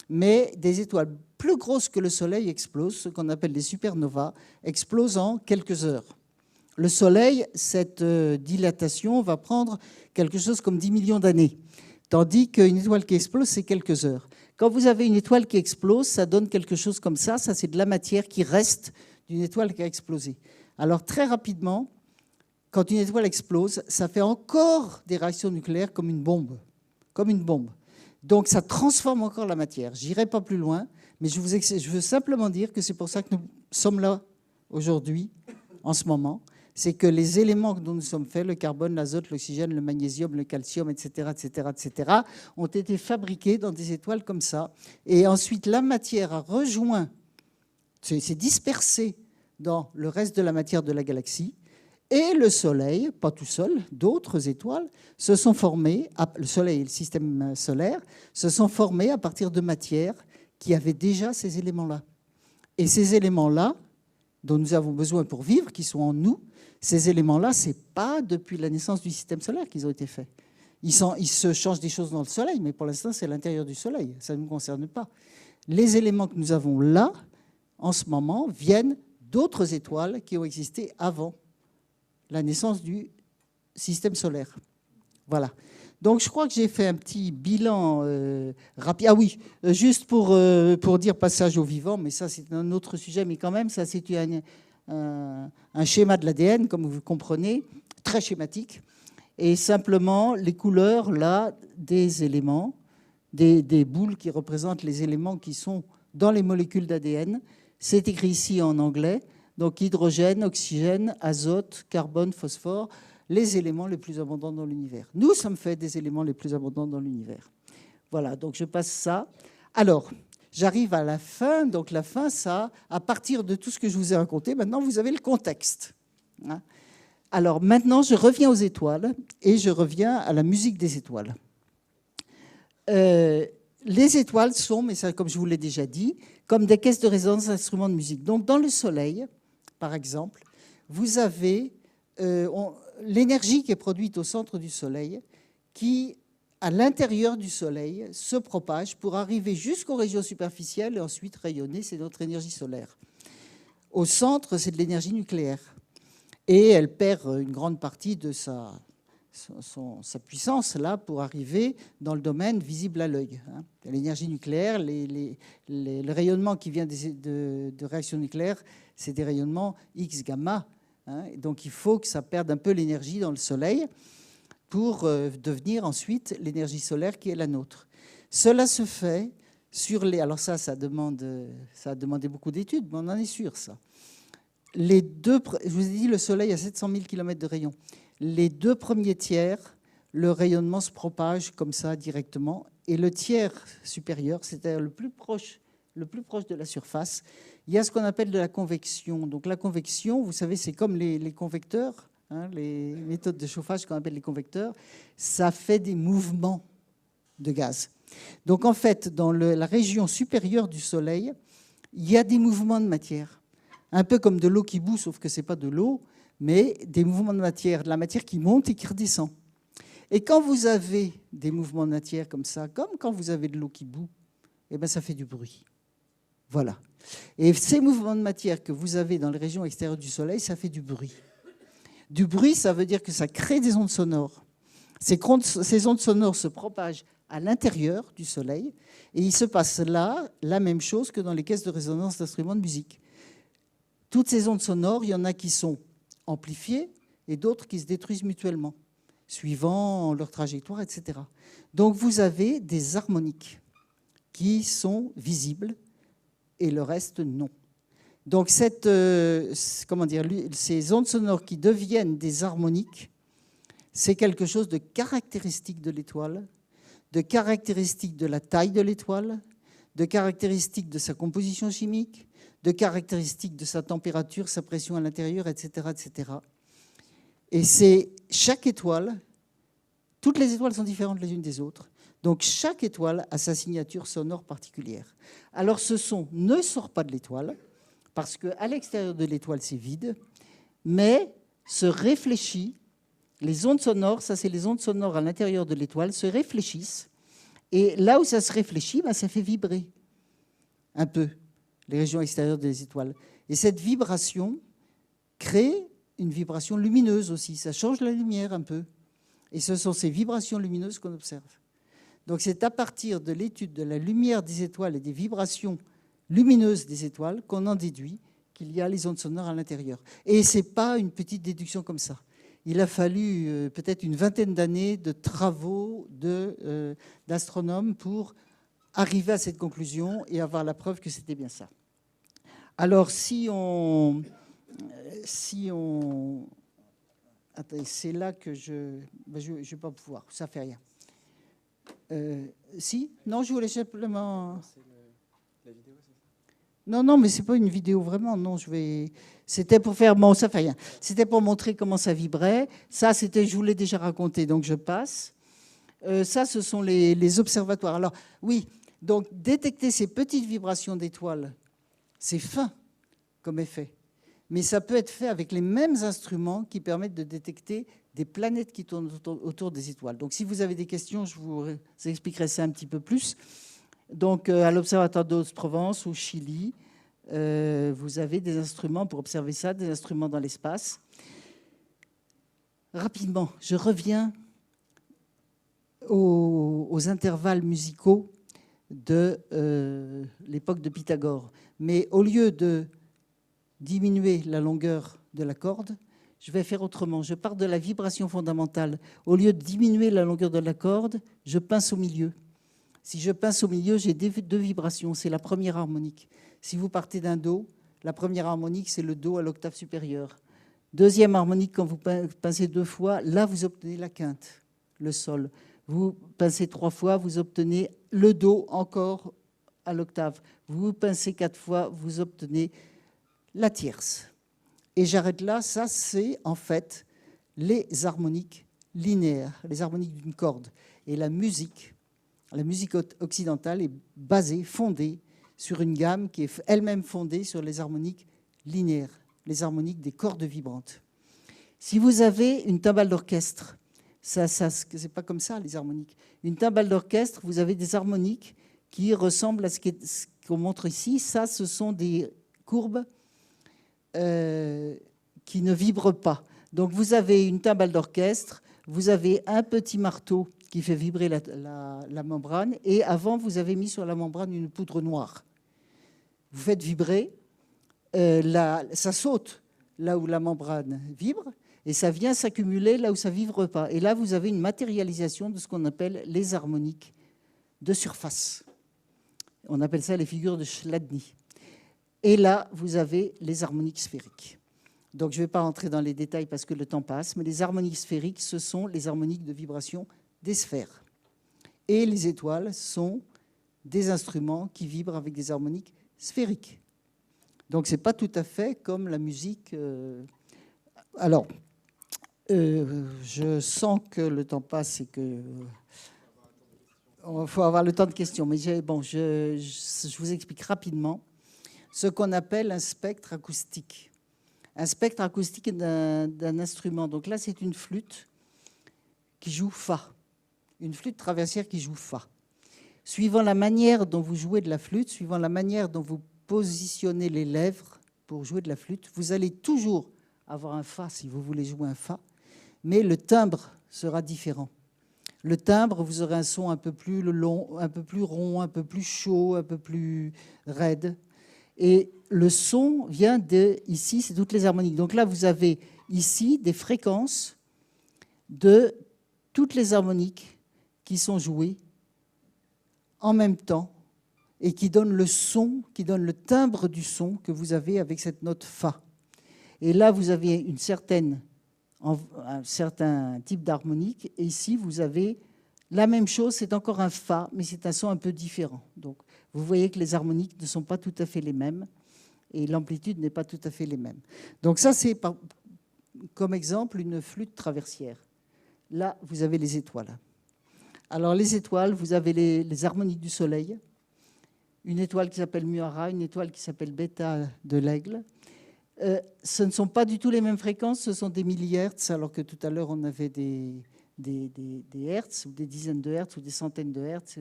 mais des étoiles plus grosses que le Soleil explosent, ce qu'on appelle des supernovas, explosent en quelques heures. Le Soleil, cette dilatation va prendre quelque chose comme 10 millions d'années, tandis qu'une étoile qui explose, c'est quelques heures. Quand vous avez une étoile qui explose, ça donne quelque chose comme ça. Ça, c'est de la matière qui reste d'une étoile qui a explosé. Alors, très rapidement, quand une étoile explose, ça fait encore des réactions nucléaires comme une bombe. Comme une bombe. Donc, ça transforme encore la matière. Je n'irai pas plus loin, mais je veux simplement dire que c'est pour ça que nous sommes là aujourd'hui, en ce moment. C'est que les éléments dont nous sommes faits, le carbone, l'azote, l'oxygène, le magnésium, le calcium, etc., ont été fabriqués dans des étoiles comme ça. Et ensuite, la matière a rejoint, s'est dispersée dans le reste de la matière de la galaxie. Et le Soleil, pas tout seul, d'autres étoiles se sont formées, le Soleil et le système solaire se sont formés à partir de matière qui avait déjà ces éléments-là. Et ces éléments-là, dont nous avons besoin pour vivre, qui sont en nous, ces éléments-là, ce n'est pas depuis la naissance du système solaire qu'ils ont été faits. Il se change des choses dans le Soleil, mais pour l'instant, c'est l'intérieur du Soleil. Ça ne nous concerne pas. Les éléments que nous avons là, en ce moment, viennent d'autres étoiles qui ont existé avant la naissance du système solaire. Voilà. Donc, je crois que j'ai fait un petit bilan rapide. Ah oui, juste pour dire passage au vivant, mais ça, c'est un autre sujet, mais quand même, ça, c'est un schéma de l'ADN, comme vous comprenez, très schématique. Et simplement, les couleurs, là, des éléments, des boules qui représentent les éléments qui sont dans les molécules d'ADN. C'est écrit ici en anglais. Donc, hydrogène, oxygène, azote, carbone, phosphore, les éléments les plus abondants dans l'univers. Nous sommes faits des éléments les plus abondants dans l'univers. Voilà, donc je passe ça. Alors, j'arrive à la fin. Donc la fin, ça, à partir de tout ce que je vous ai raconté, maintenant vous avez le contexte. Hein. Alors maintenant, je reviens aux étoiles et je reviens à la musique des étoiles. Les étoiles sont, mais ça, comme je vous l'ai déjà dit, comme des caisses de résonance d'instruments de musique. Donc dans le Soleil, par exemple, vous avez l'énergie qui est produite au centre du Soleil qui, à l'intérieur du Soleil, se propage pour arriver jusqu'aux régions superficielles et ensuite rayonner. C'est notre énergie solaire. Au centre, c'est de l'énergie nucléaire. Et elle perd une grande partie de sa puissance là pour arriver dans le domaine visible à l'œil. Hein. L'énergie nucléaire, le rayonnement qui vient de réactions nucléaires, c'est des rayonnements X-gamma. Hein. Donc il faut que ça perde un peu l'énergie dans le Soleil pour devenir ensuite l'énergie solaire qui est la nôtre. Cela se fait sur les... Alors ça a demandé beaucoup d'études, mais on en est sûr, ça. Je vous ai dit, le Soleil a 700 000 km de rayon. Les 2 premiers tiers, le rayonnement se propage comme ça directement. Et le tiers supérieur, c'est-à-dire le plus proche de la surface, il y a ce qu'on appelle de la convection. Donc la convection, vous savez, c'est comme les convecteurs, hein, les méthodes de chauffage qu'on appelle les convecteurs, ça fait des mouvements de gaz. Donc en fait, dans la région supérieure du Soleil, il y a des mouvements de matière. Un peu comme de l'eau qui bout, sauf que ce n'est pas de l'eau, mais des mouvements de la matière qui monte et qui redescend. Et quand vous avez des mouvements de matière comme ça, comme quand vous avez de l'eau qui bout, eh bien ça fait du bruit. Voilà. Et ces mouvements de matière que vous avez dans les régions extérieures du Soleil, ça fait du bruit. Du bruit, ça veut dire que ça crée des ondes sonores. Ces ondes sonores se propagent à l'intérieur du Soleil et il se passe là la même chose que dans les caisses de résonance d'instruments de musique. Toutes ces ondes sonores, il y en a qui sont amplifiées et d'autres qui se détruisent mutuellement, suivant leur trajectoire, etc. Donc vous avez des harmoniques qui sont visibles et le reste non. Donc ces ondes sonores qui deviennent des harmoniques, c'est quelque chose de caractéristique de l'étoile, de caractéristique de la taille de l'étoile, de caractéristique de sa composition chimique, de caractéristiques de sa température, sa pression à l'intérieur, etc., etc. Et c'est chaque étoile, toutes les étoiles sont différentes les unes des autres, donc chaque étoile a sa signature sonore particulière. Alors ce son ne sort pas de l'étoile, parce qu'à l'extérieur de l'étoile, c'est vide, mais se réfléchit. Les ondes sonores, ça c'est les ondes sonores à l'intérieur de l'étoile, se réfléchissent, et là où ça se réfléchit, ça fait vibrer un peu les régions extérieures des étoiles. Et cette vibration crée une vibration lumineuse aussi. Ça change la lumière un peu. Et ce sont ces vibrations lumineuses qu'on observe. Donc c'est à partir de l'étude de la lumière des étoiles et des vibrations lumineuses des étoiles qu'on en déduit qu'il y a les ondes sonores à l'intérieur. Et ce n'est pas une petite déduction comme ça. Il a fallu peut-être une vingtaine d'années de travaux d'astronomes pour arriver à cette conclusion et avoir la preuve que c'était bien ça. Alors, si on... Attendez, c'est là que je ne vais pas pouvoir, ça ne fait rien. Si ? Non, je voulais simplement... La vidéo, c'est ça ? Non, mais ce n'est pas une vidéo vraiment, non, C'était pour faire... Bon, ça ne fait rien. C'était pour montrer comment ça vibrait. Ça, je vous l'ai déjà raconté, donc je passe. Ça, ce sont les observatoires. Alors, oui... Donc, détecter ces petites vibrations d'étoiles, c'est fin comme effet. Mais ça peut être fait avec les mêmes instruments qui permettent de détecter des planètes qui tournent autour des étoiles. Donc, si vous avez des questions, je vous expliquerai ça un petit peu plus. Donc, à l'Observatoire de Haute-Provence, au Chili, vous avez des instruments pour observer ça, des instruments dans l'espace. Rapidement, je reviens aux intervalles musicaux de l'époque de Pythagore. Mais au lieu de diminuer la longueur de la corde, je vais faire autrement. Je pars de la vibration fondamentale. Au lieu de diminuer la longueur de la corde, je pince au milieu. Si je pince au milieu, j'ai 2 vibrations. C'est la première harmonique. Si vous partez d'un Do, la première harmonique, c'est le Do à l'octave supérieure. Deuxième harmonique, quand vous pincez 2 fois, là, vous obtenez la quinte, le Sol. Vous pincez 3 fois, vous obtenez le Do encore à l'octave. Vous pincez 4 fois, vous obtenez la tierce. Et j'arrête là. Ça, c'est en fait les harmoniques linéaires, les harmoniques d'une corde. Et la musique occidentale est basée, fondée sur une gamme qui est elle-même fondée sur les harmoniques linéaires, les harmoniques des cordes vibrantes. Si vous avez une timbale d'orchestre, c'est pas comme ça les harmoniques. Une timbale d'orchestre, vous avez des harmoniques qui ressemblent à ce qu'on montre ici. Ça, ce sont des courbes qui ne vibrent pas. Donc vous avez une timbale d'orchestre, vous avez un petit marteau qui fait vibrer la membrane, et avant vous avez mis sur la membrane une poudre noire. Vous faites vibrer, ça saute là où la membrane vibre, et ça vient s'accumuler là où ça ne vibre pas. Et là, vous avez une matérialisation de ce qu'on appelle les harmoniques de surface. On appelle ça les figures de Chladni. Et là, vous avez les harmoniques sphériques. Donc, je ne vais pas rentrer dans les détails parce que le temps passe, mais les harmoniques sphériques, ce sont les harmoniques de vibration des sphères. Et les étoiles sont des instruments qui vibrent avec des harmoniques sphériques. Donc, ce n'est pas tout à fait comme la musique. Alors, je sens que le temps passe et que il faut avoir le temps de questions. Mais je vous explique rapidement ce qu'on appelle un spectre acoustique. Un spectre acoustique d'un instrument. Donc là, c'est une flûte qui joue Fa. Une flûte traversière qui joue Fa. Suivant la manière dont vous jouez de la flûte, suivant la manière dont vous positionnez les lèvres pour jouer de la flûte, vous allez toujours avoir un Fa si vous voulez jouer un Fa, mais le timbre sera différent. Le timbre, vous aurez un son un peu plus long, un peu plus rond, un peu plus chaud, un peu plus raide. Et le son vient de, ici, c'est toutes les harmoniques. Donc là, vous avez ici des fréquences de toutes les harmoniques qui sont jouées en même temps et qui donnent le son, qui donnent le timbre du son que vous avez avec cette note Fa. Et là, vous avez un certain type d'harmonique. Et ici, vous avez la même chose, c'est encore un Fa, mais c'est un son un peu différent. Donc, vous voyez que les harmoniques ne sont pas tout à fait les mêmes et l'amplitude n'est pas tout à fait les mêmes. Donc ça, c'est comme exemple une flûte traversière. Là, vous avez les étoiles. Alors, les étoiles, vous avez les harmoniques du soleil, une étoile qui s'appelle Muara, une étoile qui s'appelle Bêta de l'aigle. Ce ne sont pas du tout les mêmes fréquences, ce sont des millihertz, alors que tout à l'heure, on avait des hertz, ou des dizaines de hertz, ou des centaines de hertz.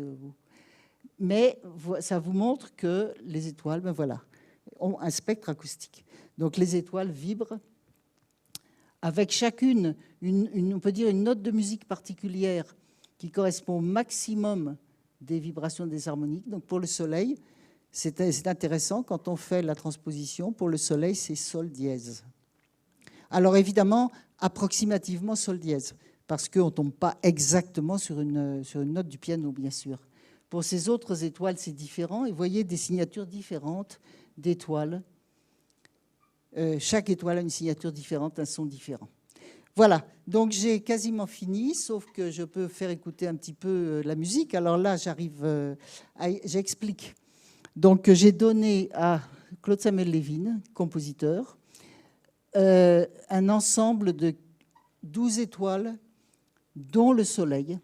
Mais ça vous montre que les étoiles, ben voilà, ont un spectre acoustique. Donc les étoiles vibrent avec chacune, on peut dire une note de musique particulière qui correspond au maximum des vibrations des harmoniques. Donc pour le soleil, c'est intéressant quand on fait la transposition. Pour le soleil, c'est sol dièse. Alors évidemment, approximativement sol dièse, parce qu'on ne tombe pas exactement sur une note du piano, bien sûr. Pour ces autres étoiles, c'est différent. Et vous voyez des signatures différentes d'étoiles. Chaque étoile a une signature différente, un son différent. Voilà, donc j'ai quasiment fini, sauf que je peux faire écouter un petit peu la musique. Alors là, j'explique. Donc j'ai donné à Claude Samuel Lévin, compositeur, un ensemble de 12 étoiles, dont le soleil.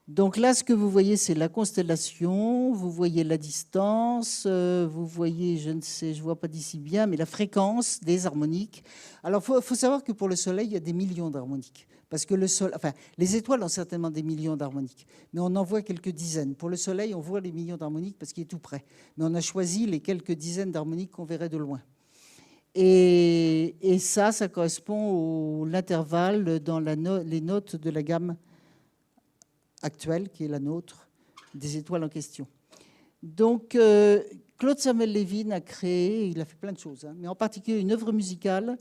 Donc là, ce que vous voyez, c'est la constellation, vous voyez la distance, vous voyez, je ne sais, je ne vois pas d'ici bien, mais la fréquence des harmoniques. Alors, il faut savoir que pour le Soleil, il y a des millions d'harmoniques. Parce que les étoiles ont certainement des millions d'harmoniques, mais on en voit quelques dizaines. Pour le Soleil, on voit les millions d'harmoniques parce qu'il est tout près. Mais on a choisi les quelques dizaines d'harmoniques qu'on verrait de loin. Et ça correspond à l'intervalle dans les notes de la gamme actuelle, qui est la nôtre, des étoiles en question. Donc, Claude Samuel Lévin a créé, il a fait plein de choses, mais en particulier une œuvre musicale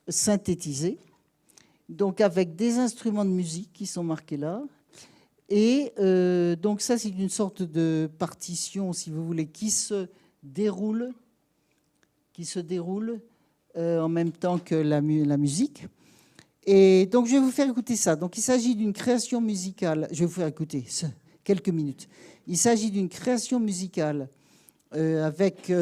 synthétisée, donc avec des instruments de musique qui sont marqués là. Et donc ça, c'est une sorte de partition, si vous voulez, qui se déroule en même temps que la musique. Et donc, je vais vous faire écouter ça. Donc, il s'agit d'une création musicale. Je vais vous faire écouter. quelques minutes. Il s'agit d'une création musicale avec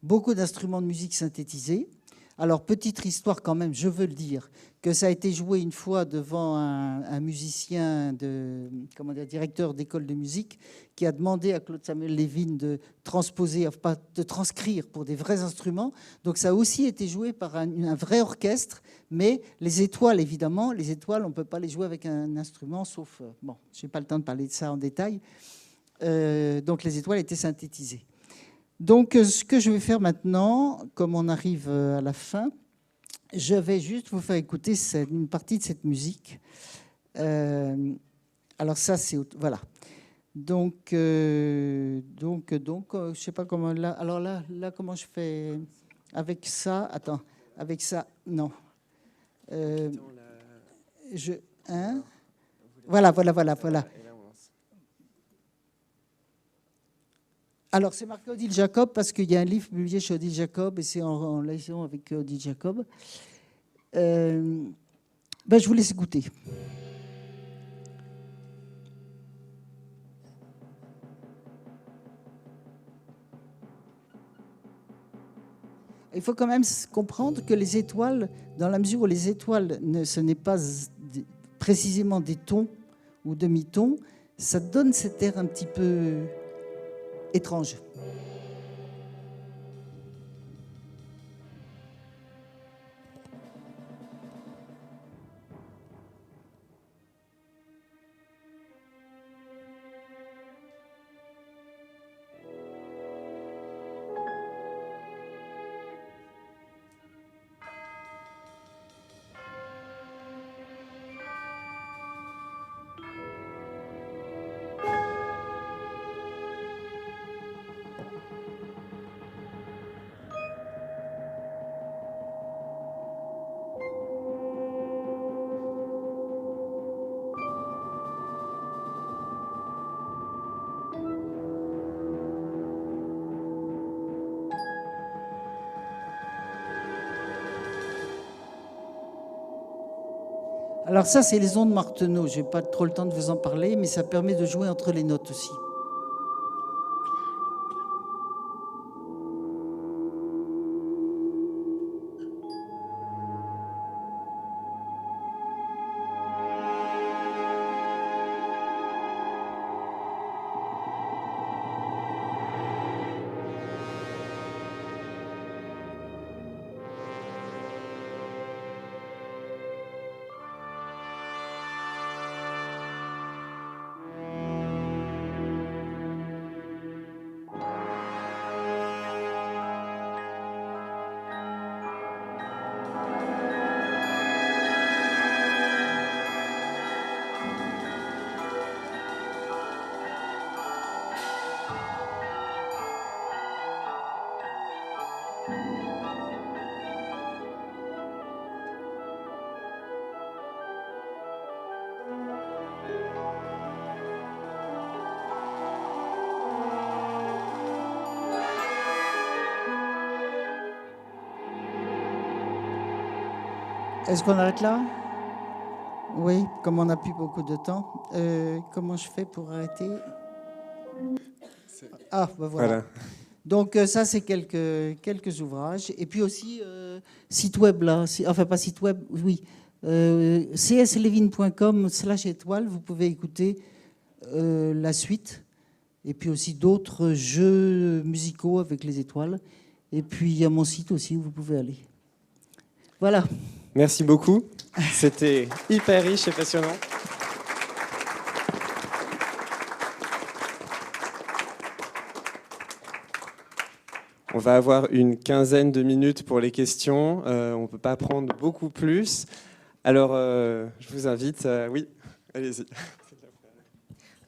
beaucoup d'instruments de musique synthétisés. Alors, petite histoire quand même, je veux le dire, que ça a été joué une fois devant un musicien, directeur d'école de musique, qui a demandé à Claude Samuel Lévin de transposer, pas de transcrire pour des vrais instruments. Donc, ça a aussi été joué par un vrai orchestre, mais les étoiles, évidemment, les étoiles, on ne peut pas les jouer avec un instrument, sauf... bon, je n'ai pas le temps de parler de ça en détail. Donc, les étoiles étaient synthétisées. Donc, ce que je vais faire maintenant, comme on arrive à la fin, je vais juste vous faire écouter une partie de cette musique. Alors ça, c'est... Voilà. Donc, je ne sais pas comment... Là, alors là, comment je fais avec ça? Attends, avec ça, non. Hein? Voilà. Alors, c'est marqué Odile Jacob parce qu'il y a un livre publié chez Odile Jacob et c'est en liaison avec Odile Jacob. Je vous laisse écouter. Il faut quand même comprendre que les étoiles, dans la mesure où les étoiles, ce n'est pas précisément des tons ou demi-tons, ça donne cet air un petit peu étrange. Alors ça, c'est les ondes Martenot. Je n'ai pas trop le temps de vous en parler, mais ça permet de jouer entre les notes aussi. Est-ce qu'on arrête là? Oui, comme on n'a plus beaucoup de temps. Comment je fais pour arrêter? Ah, ben voilà. Donc ça, c'est quelques ouvrages. Et puis aussi, site web là. Enfin, pas site web, oui. cslevin.com/étoile, vous pouvez écouter la suite. Et puis aussi d'autres jeux musicaux avec les étoiles. Et puis il y a mon site aussi où vous pouvez aller. Voilà. Merci beaucoup. C'était hyper riche et passionnant. On va avoir une quinzaine de minutes pour les questions. On ne peut pas prendre beaucoup plus. Alors, je vous invite. Oui, allez-y.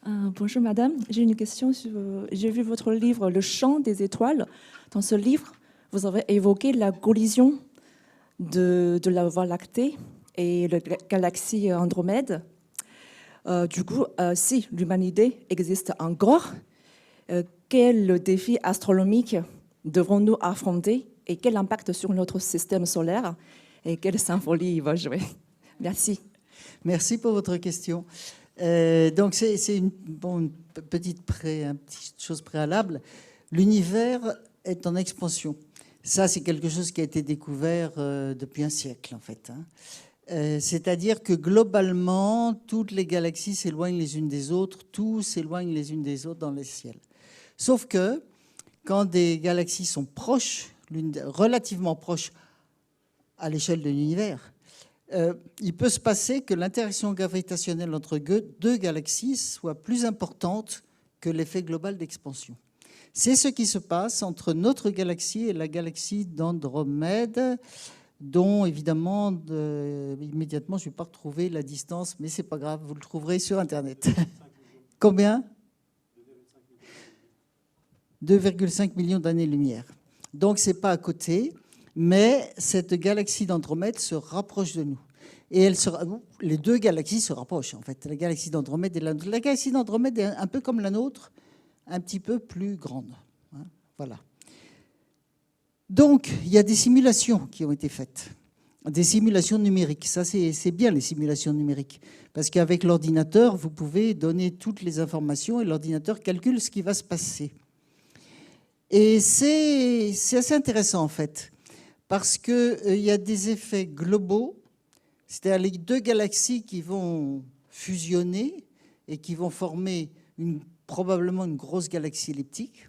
Bonjour madame, j'ai une question. J'ai vu votre livre Le chant des étoiles. Dans ce livre, vous avez évoqué la collision de la Voie lactée et la galaxie Andromède. Du coup, si l'humanité existe encore, quel défi astronomique devrons-nous affronter et quel impact sur notre système solaire et quelle symphonie il va jouer? Merci. Merci pour votre question. Donc c'est une petite chose préalable. L'univers est en expansion. Ça, c'est quelque chose qui a été découvert depuis un siècle, en fait. C'est-à-dire que globalement, toutes les galaxies s'éloignent les unes des autres, tout s'éloigne les unes des autres dans le ciel. Sauf que quand des galaxies sont proches, relativement proches à l'échelle de l'univers, il peut se passer que l'interaction gravitationnelle entre deux galaxies soit plus importante que l'effet global d'expansion. C'est ce qui se passe entre notre galaxie et la galaxie d'Andromède, dont évidemment, immédiatement, je ne vais pas retrouver la distance, mais ce n'est pas grave, vous le trouverez sur Internet. Combien ? 2,5 millions d'années-lumière. Donc, ce n'est pas à côté, mais cette galaxie d'Andromède se rapproche de nous. Et les deux galaxies se rapprochent, en fait. La galaxie d'Andromède et la nôtre. La galaxie d'Andromède est un peu comme la nôtre, un petit peu plus grande. Voilà. Donc, il y a des simulations qui ont été faites, des simulations numériques. Ça, c'est bien, les simulations numériques, parce qu'avec l'ordinateur, vous pouvez donner toutes les informations et l'ordinateur calcule ce qui va se passer. Et c'est assez intéressant, en fait, parce qu'il y a des effets globaux, c'est-à-dire les deux galaxies qui vont fusionner et qui vont former probablement une grosse galaxie elliptique.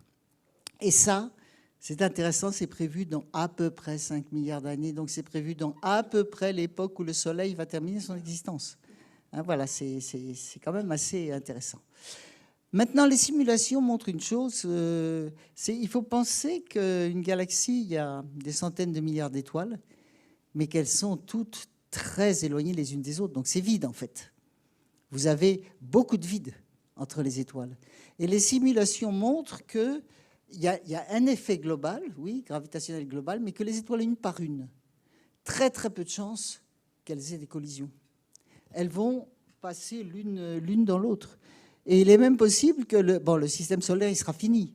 Et ça, c'est intéressant, c'est prévu dans à peu près 5 milliards d'années, donc c'est prévu dans à peu près l'époque où le Soleil va terminer son existence. Voilà, c'est quand même assez intéressant. Maintenant, les simulations montrent une chose, il faut penser qu'une galaxie, il y a des centaines de milliards d'étoiles, mais qu'elles sont toutes très éloignées les unes des autres, donc c'est vide en fait. Vous avez beaucoup de vide entre les étoiles. Et les simulations montrent qu'il y a un effet global, oui, gravitationnel global, mais que les étoiles, une par une, très très peu de chances qu'elles aient des collisions. Elles vont passer l'une dans l'autre. Et il est même possible que le système solaire, il sera fini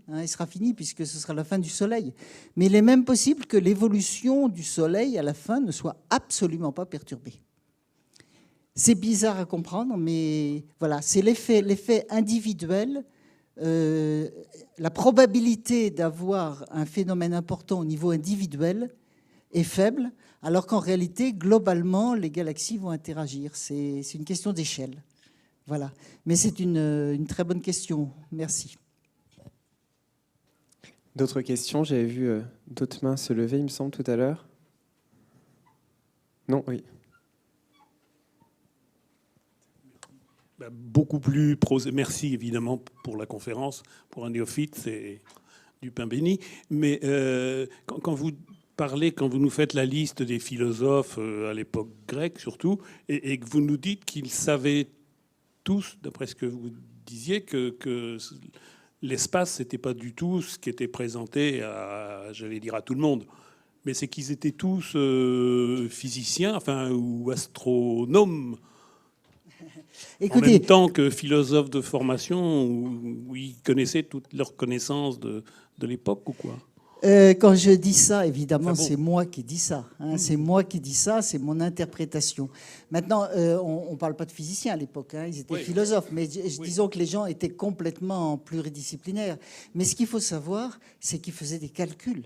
puisque ce sera la fin du Soleil. Mais il est même possible que l'évolution du Soleil à la fin ne soit absolument pas perturbée. C'est bizarre à comprendre, mais voilà, c'est l'effet individuel. La probabilité d'avoir un phénomène important au niveau individuel est faible, alors qu'en réalité, globalement, les galaxies vont interagir. C'est une question d'échelle. Voilà. Mais c'est une très bonne question. Merci. D'autres questions? J'avais vu d'autres mains se lever, il me semble, tout à l'heure. Non, oui. Beaucoup plus prosé. Merci évidemment pour la conférence. Pour un néophyte, c'est du pain béni. Mais quand vous parlez, quand vous nous faites la liste des philosophes à l'époque grecque surtout, et que vous nous dites qu'ils savaient tous, d'après ce que vous disiez, que l'espace, c'était pas du tout ce qui était présenté à, j'allais dire, à tout le monde. Mais c'est qu'ils étaient tous physiciens, enfin, ou astronomes. Écoutez, en même temps que philosophes de formation, où ils connaissaient toutes leurs connaissances de l'époque ou quoi? Quand je dis ça, évidemment, c'est moi qui dis ça. C'est moi qui dis ça, c'est mon interprétation. Maintenant, on ne parle pas de physiciens à l'époque, ils étaient philosophes, mais disons que les gens étaient complètement pluridisciplinaires. Mais ce qu'il faut savoir, c'est qu'ils faisaient des calculs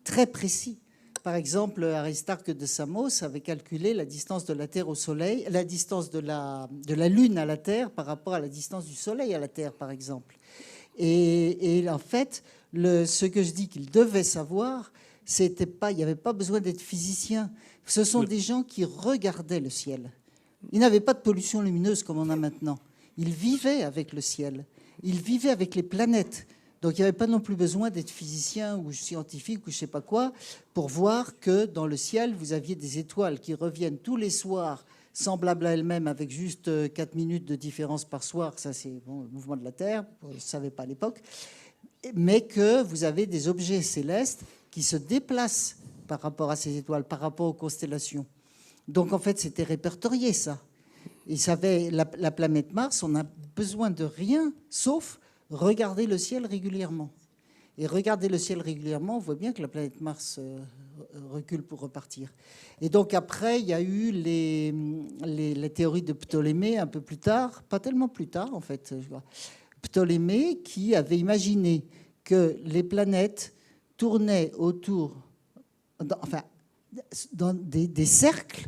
très précis. Par exemple, Aristarque de Samos avait calculé la distance de la Terre au Soleil, la distance de la Lune à la Terre par rapport à la distance du Soleil à la Terre, par exemple. Et en fait, ce que je dis qu'ils devaient savoir, il n'y avait pas besoin d'être physicien. Ce sont des gens qui regardaient le ciel. Ils n'avaient pas de pollution lumineuse comme on a maintenant. Ils vivaient avec le ciel. Ils vivaient avec les planètes. Donc il n'y avait pas non plus besoin d'être physicien ou scientifique ou je ne sais pas quoi pour voir que dans le ciel, vous aviez des étoiles qui reviennent tous les soirs semblables à elles-mêmes avec juste 4 minutes de différence par soir. Ça, c'est le mouvement de la Terre, on ne le savait pas à l'époque. Mais que vous avez des objets célestes qui se déplacent par rapport à ces étoiles, par rapport aux constellations. Donc en fait, c'était répertorié ça. Ils savaient, la planète Mars, on n'a besoin de rien sauf regarder le ciel régulièrement. et regardez le ciel régulièrement, on voit bien que la planète Mars recule pour repartir. Et donc après, il y a eu les théories de Ptolémée un peu plus tard, pas tellement plus tard en fait, je vois. Ptolémée qui avait imaginé que les planètes tournaient autour, dans des cercles,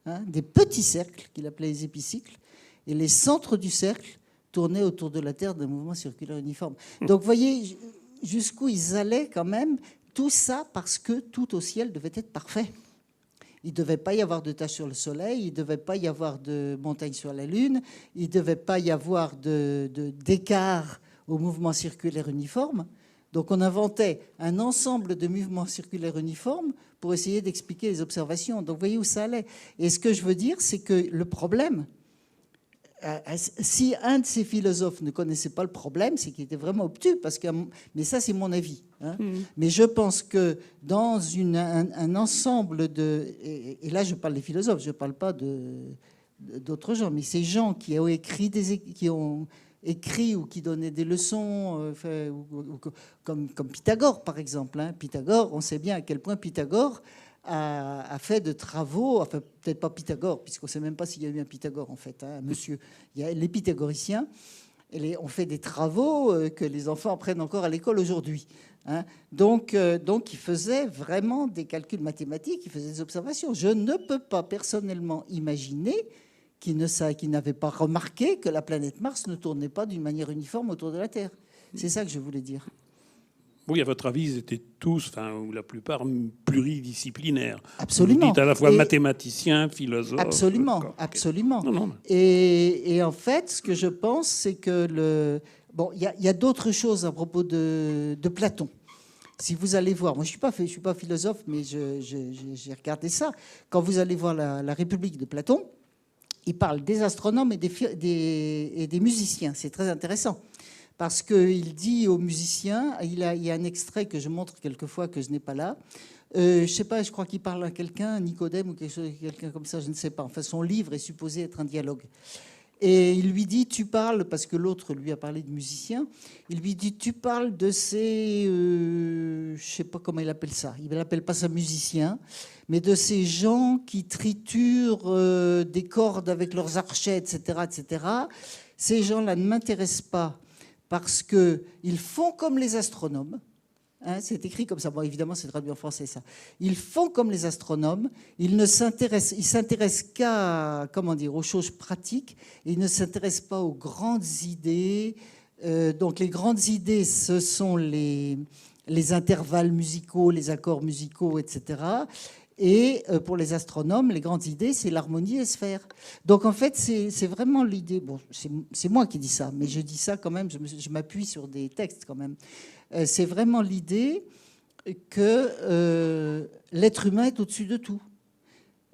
hein, des petits cercles qu'il appelait les épicycles, et les centres du cercle tournaient autour de la Terre d'un mouvement circulaire uniforme. Donc vous voyez jusqu'où ils allaient quand même, tout ça parce que tout au ciel devait être parfait. Il ne devait pas y avoir de taches sur le Soleil, il ne devait pas y avoir de montagnes sur la Lune, il ne devait pas y avoir d'écart au mouvement circulaire uniforme. Donc on inventait un ensemble de mouvements circulaires uniformes pour essayer d'expliquer les observations. Donc vous voyez où ça allait. Et ce que je veux dire, c'est que le problème, si un de ces philosophes ne connaissait pas le problème, c'est qu'il était vraiment obtus. Mais ça, c'est mon avis. Hein. Mais je pense que dans un ensemble de... Et là, je parle des philosophes, je ne parle pas d'autres gens. Mais ces gens qui ont écrit ou qui donnaient des leçons, comme Pythagore, par exemple. Hein. Pythagore, on sait bien à quel point Pythagore a fait de travaux, enfin peut-être pas Pythagore, puisqu'on ne sait même pas s'il y a eu un Pythagore en fait, hein, monsieur. Il y a les pythagoriciens, on fait des travaux que les enfants apprennent encore à l'école aujourd'hui. Hein. Donc ils faisaient vraiment des calculs mathématiques, ils faisaient des observations. Je ne peux pas personnellement imaginer qu'ils n'avaient pas remarqué que la planète Mars ne tournait pas d'une manière uniforme autour de la Terre. C'est ça que je voulais dire. Oui, à votre avis, ils étaient tous, ou la plupart, pluridisciplinaires. Absolument. Vous dites à la fois mathématiciens, philosophes. Absolument, Okay. Absolument. Non. Et en fait, ce que je pense, c'est que il y a d'autres choses à propos de Platon. Si vous allez voir, moi je suis pas philosophe, mais j'ai regardé ça. Quand vous allez voir la République de Platon, il parle des astronomes et des musiciens. C'est très intéressant. Parce qu'il dit aux musiciens, il y a un extrait que je montre quelquefois que je n'ai pas là. Je ne sais pas, je crois qu'il parle à quelqu'un, Nicodème ou quelqu'un comme ça, je ne sais pas. Enfin, son livre est supposé être un dialogue. Et il lui dit, tu parles, parce que l'autre lui a parlé de musiciens, il lui dit, tu parles de ces, je ne sais pas comment il appelle ça, il n'appelle pas ça musicien, mais de ces gens qui triturent des cordes avec leurs archets, etc., etc. Ces gens-là ne m'intéressent pas. Parce qu'ils font comme les astronomes. Hein, c'est écrit comme ça. Bon, évidemment, c'est traduit en français, ça. Ils font comme les astronomes. Ils s'intéressent qu'à, aux choses pratiques. Ils ne s'intéressent pas aux grandes idées. Donc, les grandes idées, ce sont les intervalles musicaux, les accords musicaux, etc. Et pour les astronomes, les grandes idées, c'est l'harmonie et les sphères. Donc en fait, c'est vraiment l'idée. Bon, c'est moi qui dis ça, mais je dis ça quand même, je m'appuie sur des textes quand même. C'est vraiment l'idée que l'être humain est au-dessus de tout.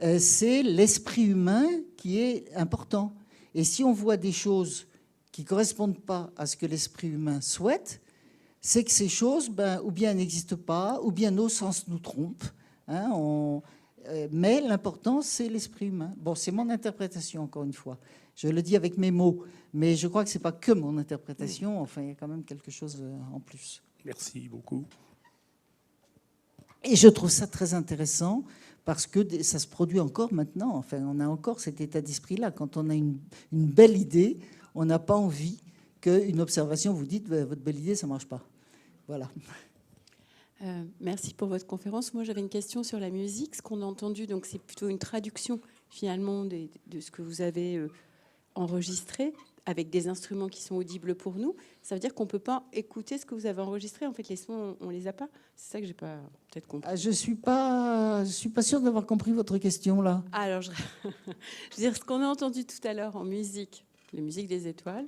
C'est l'esprit humain qui est important. Et si on voit des choses qui ne correspondent pas à ce que l'esprit humain souhaite, c'est que ces choses, ou bien n'existent pas, ou bien nos sens nous trompent. Hein, mais l'important, c'est l'esprit humain. Bon, c'est mon interprétation, encore une fois. Je le dis avec mes mots, mais je crois que ce n'est pas que mon interprétation. Enfin, il y a quand même quelque chose en plus. Merci beaucoup. Et je trouve ça très intéressant parce que ça se produit encore maintenant. Enfin, on a encore cet état d'esprit-là. Quand on a une belle idée, on n'a pas envie qu'une observation vous dise votre belle idée, ça ne marche pas. Voilà. Merci pour votre conférence. Moi, j'avais une question sur la musique. Ce qu'on a entendu, donc, c'est plutôt une traduction finalement de ce que vous avez enregistré avec des instruments qui sont audibles pour nous. Ça veut dire qu'on ne peut pas écouter ce que vous avez enregistré. En fait, les sons, on ne les a pas. C'est ça que j'ai pas peut-être compris. Je suis pas sûre d'avoir compris votre question là. Alors, je veux dire, ce qu'on a entendu tout à l'heure en musique, les musiques des étoiles,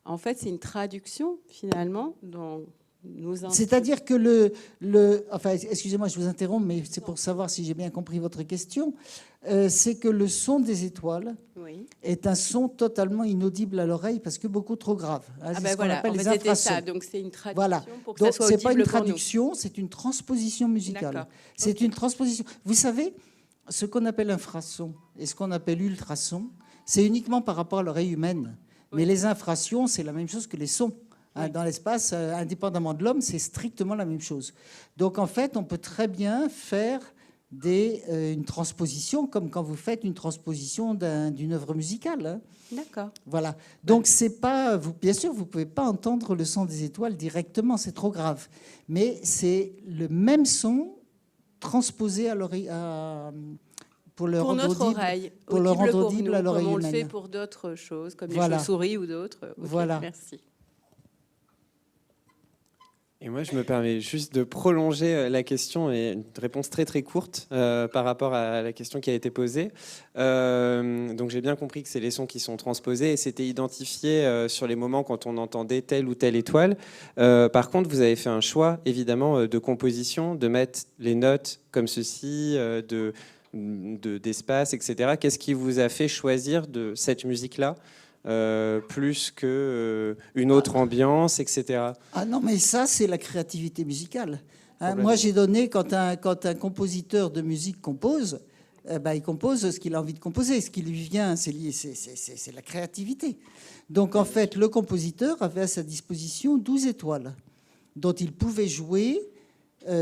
en fait, c'est une traduction finalement dans C'est-à-dire que enfin, excusez-moi, je vous interromps, mais c'est pour savoir si j'ai bien compris votre question. C'est que le son des étoiles est un son totalement inaudible à l'oreille parce que beaucoup trop grave. Hein, c'est ce qu'on appelle les infrasons. Ça. Donc c'est une traduction voilà. pour que donc, ça soit c'est audible pas une pour traduction, c'est une transposition musicale. C'est une transposition. Vous savez, ce qu'on appelle infrason et ce qu'on appelle ultrason, c'est uniquement par rapport à l'oreille humaine. Mais les infrasons, c'est la même chose que les sons. Dans l'espace, indépendamment de l'homme, c'est strictement la même chose. Donc en fait, on peut très bien faire une transposition, comme quand vous faites une transposition d'une œuvre musicale. Hein. D'accord. Voilà. Donc c'est pas, bien sûr, vous pouvez pas entendre le son des étoiles directement, c'est trop grave. Mais c'est le même son transposé à l'oreille, pour le Pour rendre notre audible, oreille, pour le audible rendre pour audible nous, à l'oreille comme on le fait humaine. pour d'autres choses, comme Voilà. les chauves-souris ou d'autres. Ok, Voilà. Merci. Et moi, je me permets juste de prolonger la question, et une réponse très très courte par rapport à la question qui a été posée. Donc j'ai bien compris que c'est les sons qui sont transposés et c'était identifié sur les moments quand on entendait telle ou telle étoile. Par contre, vous avez fait un choix, évidemment, de composition, de mettre les notes comme ceci, d'espace, etc. Qu'est-ce qui vous a fait choisir de cette musique-là plus qu'une autre ambiance, etc. Ah non, mais ça, c'est la créativité musicale. Hein, moi, j'ai donné, quand un compositeur de musique compose, il compose ce qu'il a envie de composer. Ce qui lui vient, c'est la créativité. Donc, en fait, le compositeur avait à sa disposition 12 étoiles dont il pouvait jouer.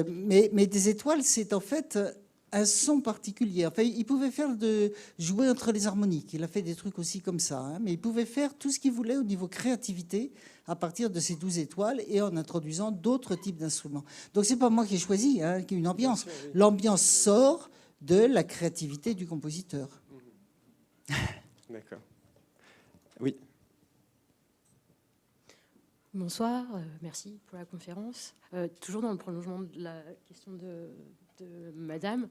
Mais des étoiles, c'est en fait un son particulier. Enfin, il pouvait jouer entre les harmoniques. Il a fait des trucs aussi comme ça. Hein, mais il pouvait faire tout ce qu'il voulait au niveau créativité à partir de ces 12 étoiles et en introduisant d'autres types d'instruments. Donc, c'est pas moi qui ai choisi une ambiance. L'ambiance sort de la créativité du compositeur. D'accord. Oui. Bonsoir, merci pour la conférence. Toujours dans le prolongement de la question de Madame,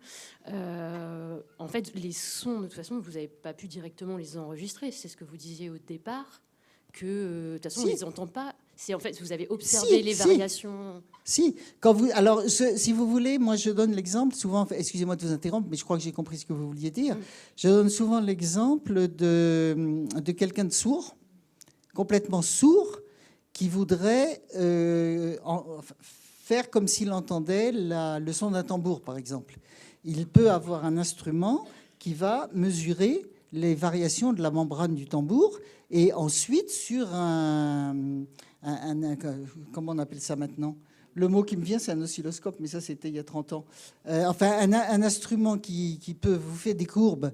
en fait, les sons, de toute façon, vous n'avez pas pu directement les enregistrer. C'est ce que vous disiez au départ, que de toute façon, on ne les entend pas. C'est en fait, vous avez observé les variations. Si, si vous voulez, moi je donne l'exemple souvent. Excusez-moi de vous interrompre, mais je crois que j'ai compris ce que vous vouliez dire. Je donne souvent l'exemple de quelqu'un de sourd, complètement sourd, qui voudrait faire comme s'il entendait le son d'un tambour, par exemple. Il peut avoir un instrument qui va mesurer les variations de la membrane du tambour et ensuite sur comment on appelle ça maintenant ? Le mot qui me vient, c'est un oscilloscope, mais ça, c'était il y a 30 ans. Un instrument qui peut vous faire des courbes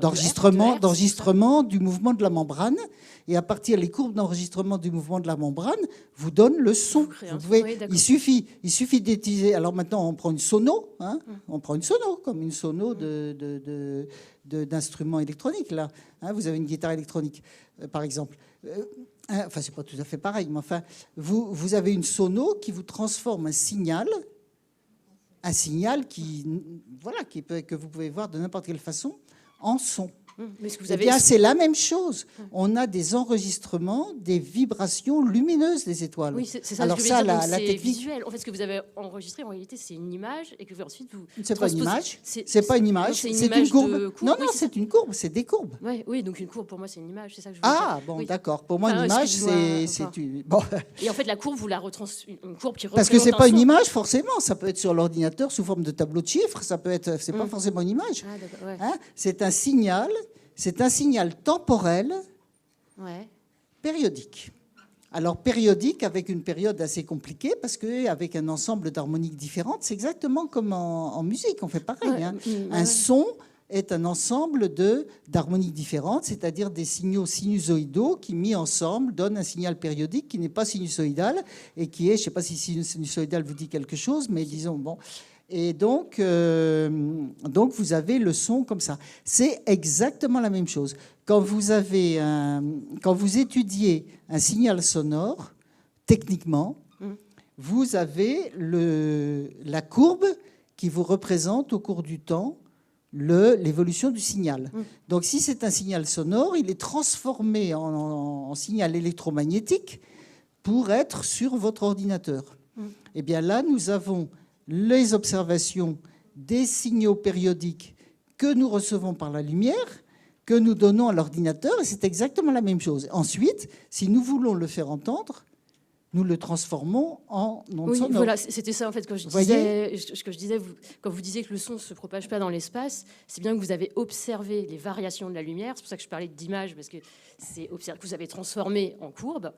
d'enregistrement du mouvement de la membrane. Et à partir des courbes d'enregistrement du mouvement de la membrane, vous donne le son. Il suffit d'utiliser. Alors maintenant, on prend une sono. Hein, on prend une sono, comme une sono d'instruments électroniques. Là, hein, vous avez une guitare électronique, par exemple. Enfin, c'est pas tout à fait pareil, mais enfin, vous avez une sono qui vous transforme un signal que vous pouvez voir de n'importe quelle façon en son. Mais ce que vous Eh bien, c'est la même chose. On a des enregistrements, des vibrations lumineuses des étoiles. Oui, c'est ça. Alors ce que ça, je veux dire, la c'est technique. visuel. En fait, ce que vous avez enregistré, en réalité, c'est une image et que ensuite vous. C'est pas une image. C'est pas une image. C'est une C'est image une courbe. de courbe. Non, Oui, c'est une courbe. C'est des courbes. Oui, donc une courbe pour moi c'est une image, c'est ça que je veux dire. Ah bon, Oui. d'accord. Pour moi, Enfin, une image, excuse-moi, c'est une. Bon. Et en fait, la courbe, vous la une courbe qui représente Parce que c'est un pas une son. image forcément. Ça peut être sur l'ordinateur sous forme de tableau de chiffres. Ça peut être. C'est pas forcément une image. Ah, d'accord, ouais. Hein, c'est un signal. C'est un signal temporel Ouais. périodique. Alors périodique avec une période assez compliquée parce qu'avec un ensemble d'harmoniques différentes, c'est exactement comme en musique, on fait pareil. Ouais, Hein. ouais. Un son est un ensemble d'harmoniques différentes, c'est-à-dire des signaux sinusoïdaux qui, mis ensemble, donnent un signal périodique qui n'est pas sinusoïdal et qui est, je ne sais pas si sinusoïdal vous dit quelque chose, mais disons, bon... Et donc, vous avez le son comme ça. C'est exactement la même chose. Quand vous étudiez un signal sonore, techniquement, vous avez la courbe qui vous représente au cours du temps l'évolution du signal. Donc, si c'est un signal sonore, il est transformé en signal électromagnétique pour être sur votre ordinateur. Et bien là, nous avons les observations des signaux périodiques que nous recevons par la lumière, que nous donnons à l'ordinateur, et c'est exactement la même chose. Ensuite, si nous voulons le faire entendre, nous le transformons en onde Oui, sonore. voilà, c'était ça en fait quand je disais, quand vous disiez que le son ne se propage pas dans l'espace, c'est bien que vous avez observé les variations de la lumière. C'est pour ça que je parlais d'image, parce que c'est observé que vous avez transformé en courbe.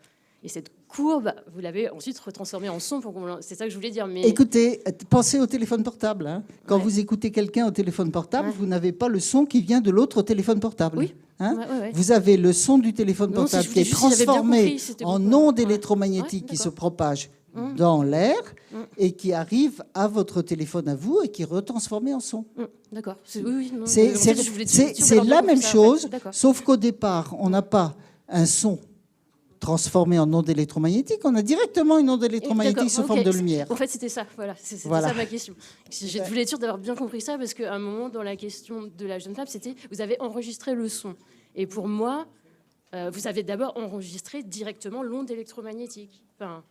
Et cette courbe, vous l'avez ensuite retransformée en son. C'est ça que je voulais dire. Mais... Écoutez, pensez au téléphone portable. Hein. Quand vous écoutez quelqu'un au téléphone portable, vous n'avez pas le son qui vient de l'autre téléphone portable. Oui. Hein. Vous avez le son du téléphone portable qui est transformé en ondes électromagnétiques qui se propagent dans l'air et qui arrivent à votre téléphone à vous et qui est retransformé en son. D'accord. C'est la même chose, sauf qu'au départ, on n'a pas un son transformé en onde électromagnétique, on a directement une onde électromagnétique sous forme de lumière. En fait, c'était ça, c'était ça ma question. Je voulais être sûre d'avoir bien compris ça, parce qu'à un moment, dans la question de la jeune femme, c'était, vous avez enregistré le son. Et pour moi, vous avez d'abord enregistré directement l'onde électromagnétique. Enfin,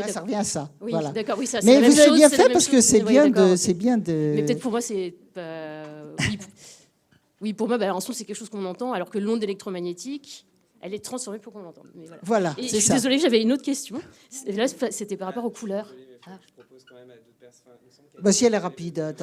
ça revient à ça. Oui, voilà. D'accord, oui, ça, mais vous avez bien fait, parce que c'est bien de... Mais peut-être pour moi, c'est... oui, pour moi, un son, c'est quelque chose qu'on entend, alors que l'onde électromagnétique... Elle est transformée pour qu'on l'entende. Voilà, et je suis désolée, j'avais une autre question. Et là, c'était par rapport aux couleurs. Si elle est rapide,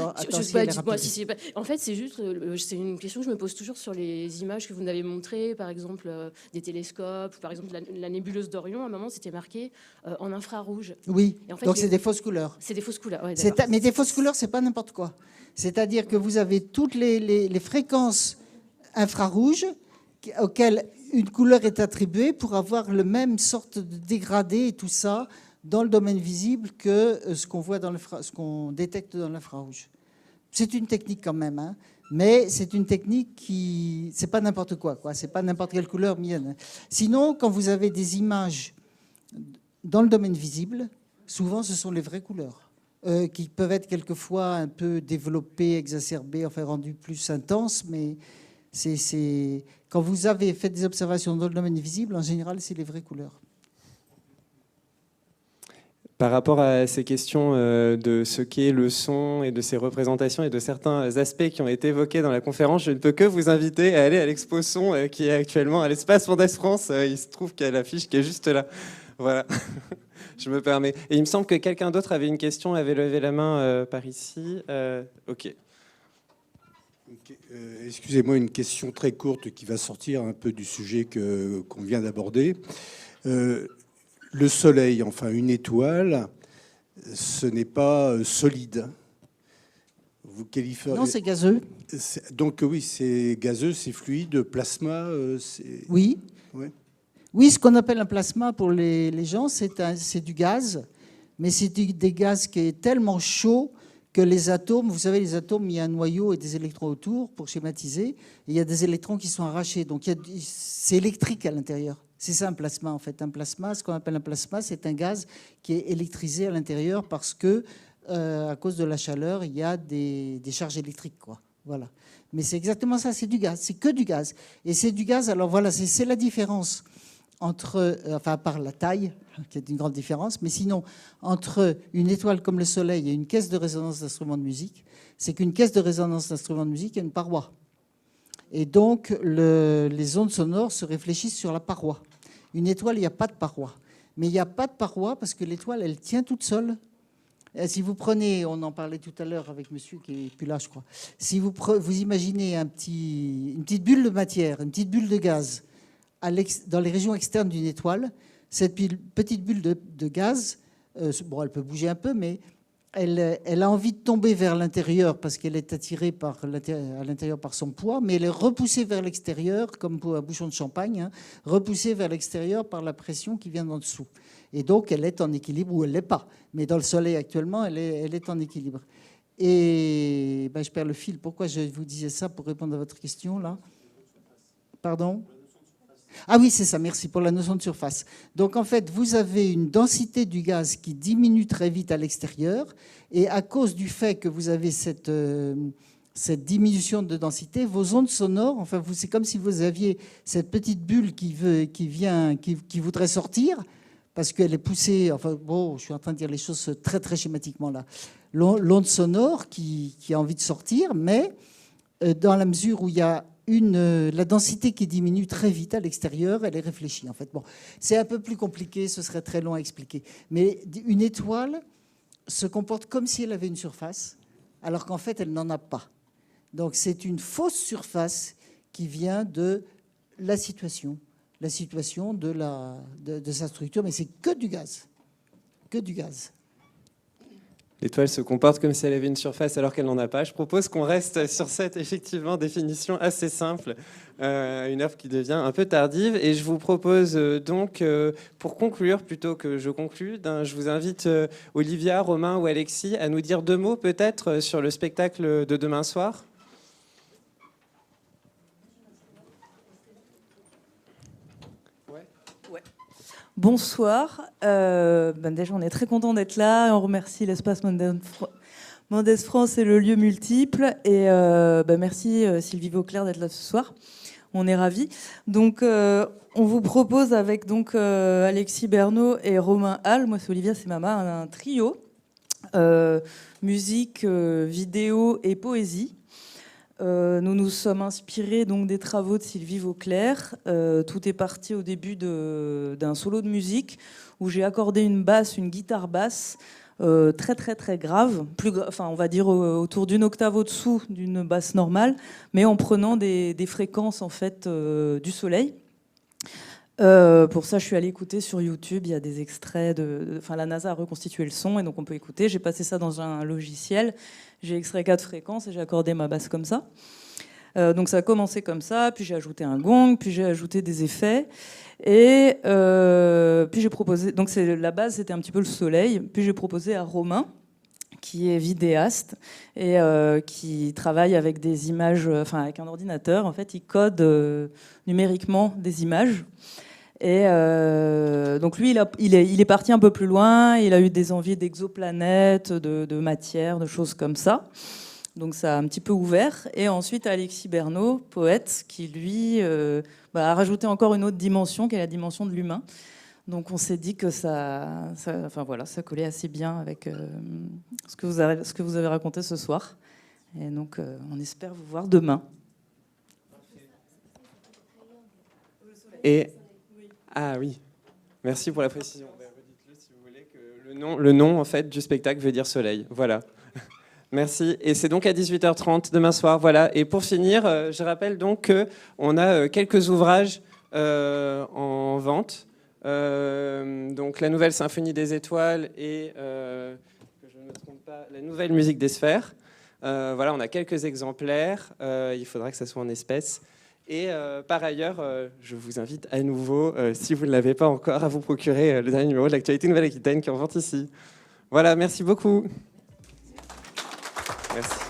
En fait, c'est juste, c'est une question que je me pose toujours sur les images que vous nous avez montrées, par exemple des télescopes, par exemple la nébuleuse d'Orion. À un moment, c'était marqué en infrarouge. Oui. En fait, donc c'est des fausses couleurs. C'est des fausses couleurs. Ouais, mais des fausses couleurs, c'est pas n'importe quoi. C'est-à-dire que vous avez toutes les fréquences infrarouges auxquelles une couleur est attribuée pour avoir le même sorte de dégradé et tout ça dans le domaine visible que ce qu'on détecte dans l'infrarouge. C'est une technique quand même, hein, mais c'est une technique qui... C'est pas n'importe quoi. C'est pas n'importe quelle couleur mienne. Sinon, quand vous avez des images dans le domaine visible, souvent ce sont les vraies couleurs qui peuvent être quelquefois un peu développées, exacerbées, enfin rendues plus intenses, mais quand vous avez fait des observations dans le domaine visible, en général, c'est les vraies couleurs. Par rapport à ces questions de ce qu'est le son et de ses représentations et de certains aspects qui ont été évoqués dans la conférence, je ne peux que vous inviter à aller à l'expo son qui est actuellement à l'espace Mendès France. Il se trouve qu'il y a l'affiche qui est juste là. Voilà, je me permets. Et il me semble que quelqu'un d'autre avait une question, avait levé la main par ici. Ok. Excusez-moi, une question très courte qui va sortir un peu du sujet qu'on vient d'aborder. Le Soleil, enfin une étoile, ce n'est pas solide. Vous qualifiez... Non, c'est gazeux. Donc oui, c'est gazeux, c'est fluide, plasma. Oui. Ouais. Oui, ce qu'on appelle un plasma pour les gens, c'est du gaz, mais c'est des gaz qui est tellement chaud que les atomes, vous savez, les atomes, il y a un noyau et des électrons autour, pour schématiser, et il y a des électrons qui sont arrachés. Donc c'est électrique à l'intérieur. C'est ça un plasma, en fait. Un plasma, ce qu'on appelle un plasma, c'est un gaz qui est électrisé à l'intérieur parce que, à cause de la chaleur, il y a des charges électriques, quoi. Voilà. Mais c'est exactement ça, c'est du gaz, c'est que du gaz. Et c'est du gaz, alors voilà, c'est la différence entre, enfin, à part la taille, qui est une grande différence, mais sinon, entre une étoile comme le Soleil et une caisse de résonance d'instruments de musique, c'est qu'une caisse de résonance d'instruments de musique a une paroi. Et donc, les ondes sonores se réfléchissent sur la paroi. Une étoile, il n'y a pas de paroi. Mais il n'y a pas de paroi parce que l'étoile, elle tient toute seule. Si vous prenez, on en parlait tout à l'heure avec monsieur qui n'est plus là, je crois. Si vous imaginez une petite bulle de matière, une petite bulle de gaz dans les régions externes d'une étoile, cette petite bulle de gaz, bon, elle peut bouger un peu, mais elle a envie de tomber vers l'intérieur parce qu'elle est attirée à l'intérieur par son poids, mais elle est repoussée vers l'extérieur, comme pour un bouchon de champagne, hein, repoussée vers l'extérieur par la pression qui vient d'en dessous. Et donc, elle est en équilibre ou elle ne l'est pas. Mais dans le Soleil, actuellement, elle est en équilibre. Et je perds le fil. Pourquoi je vous disais ça pour répondre à votre question, là ? Pardon ? Ah oui, c'est ça, merci pour la notion de surface. Donc en fait, vous avez une densité du gaz qui diminue très vite à l'extérieur, et à cause du fait que vous avez cette diminution de densité, vos ondes sonores, enfin c'est comme si vous aviez cette petite bulle qui voudrait sortir, parce qu'elle est poussée, enfin bon, je suis en train de dire les choses très très schématiquement là, l'onde sonore qui a envie de sortir, mais dans la mesure où il y a la densité qui diminue très vite à l'extérieur, elle est réfléchie en fait. Bon, c'est un peu plus compliqué, ce serait très long à expliquer. Mais une étoile se comporte comme si elle avait une surface, alors qu'en fait, elle n'en a pas. Donc c'est une fausse surface qui vient de la situation de sa structure, mais c'est que du gaz. Que du gaz. L'étoile se comporte comme si elle avait une surface alors qu'elle n'en a pas. Je propose qu'on reste sur cette effectivement définition assez simple, une œuvre qui devient un peu tardive. Et je vous propose donc, pour conclure, plutôt que je conclue, je vous invite Olivia, Romain ou Alexis à nous dire 2 mots peut-être sur le spectacle de demain soir. Bonsoir. Déjà, on est très content d'être là. On remercie l'Espace Mendès France et le lieu multiple. Et merci Sylvie Vauclair d'être là ce soir. On est ravis. Donc, on vous propose avec Alexis Bernot et Romain Hall, moi c'est Olivia, c'est Mama, un trio, musique, vidéo et poésie. Nous nous sommes inspirés donc des travaux de Sylvie Vauclair. Tout est parti au début d'un solo de musique où j'ai accordé une guitare basse très très très grave, on va dire autour d'une octave au-dessous d'une basse normale, mais en prenant des fréquences en fait du soleil. Pour ça, je suis allée écouter sur YouTube. Il y a des extraits la NASA a reconstitué le son et donc on peut écouter. J'ai passé ça dans un logiciel. J'ai extrait 4 fréquences et j'ai accordé ma basse comme ça. Donc ça a commencé comme ça. Puis j'ai ajouté un gong. Puis j'ai ajouté des effets. Et puis j'ai proposé. Donc la base, c'était un petit peu le soleil. Puis j'ai proposé à Romain, qui est vidéaste et qui travaille avec des images, avec un ordinateur. En fait, il code numériquement des images. Et donc lui, il est parti un peu plus loin. Il a eu des envies d'exoplanètes, de matière, de choses comme ça. Donc ça a un petit peu ouvert. Et ensuite, Alexis Bernot, poète, qui lui a rajouté encore une autre dimension, qui est la dimension de l'humain. Donc on s'est dit que ça collait assez bien avec ce que vous avez raconté ce soir. Et donc on espère vous voir demain. Ah oui, merci pour la précision. Redites-le si vous voulez, que le nom en fait du spectacle veut dire soleil. Voilà. Merci. Et c'est donc à 18h30 demain soir. Voilà. Et pour finir, je rappelle donc qu'on a quelques ouvrages en vente. Donc la nouvelle symphonie des étoiles et que je ne me trompe pas, la nouvelle musique des sphères. Voilà, on a quelques exemplaires. Il faudra que ça soit en espèces. Et par ailleurs, je vous invite à nouveau, si vous ne l'avez pas encore, à vous procurer le dernier numéro de l'Actualité Nouvelle-Aquitaine qui est en vente ici. Voilà, merci beaucoup. Merci.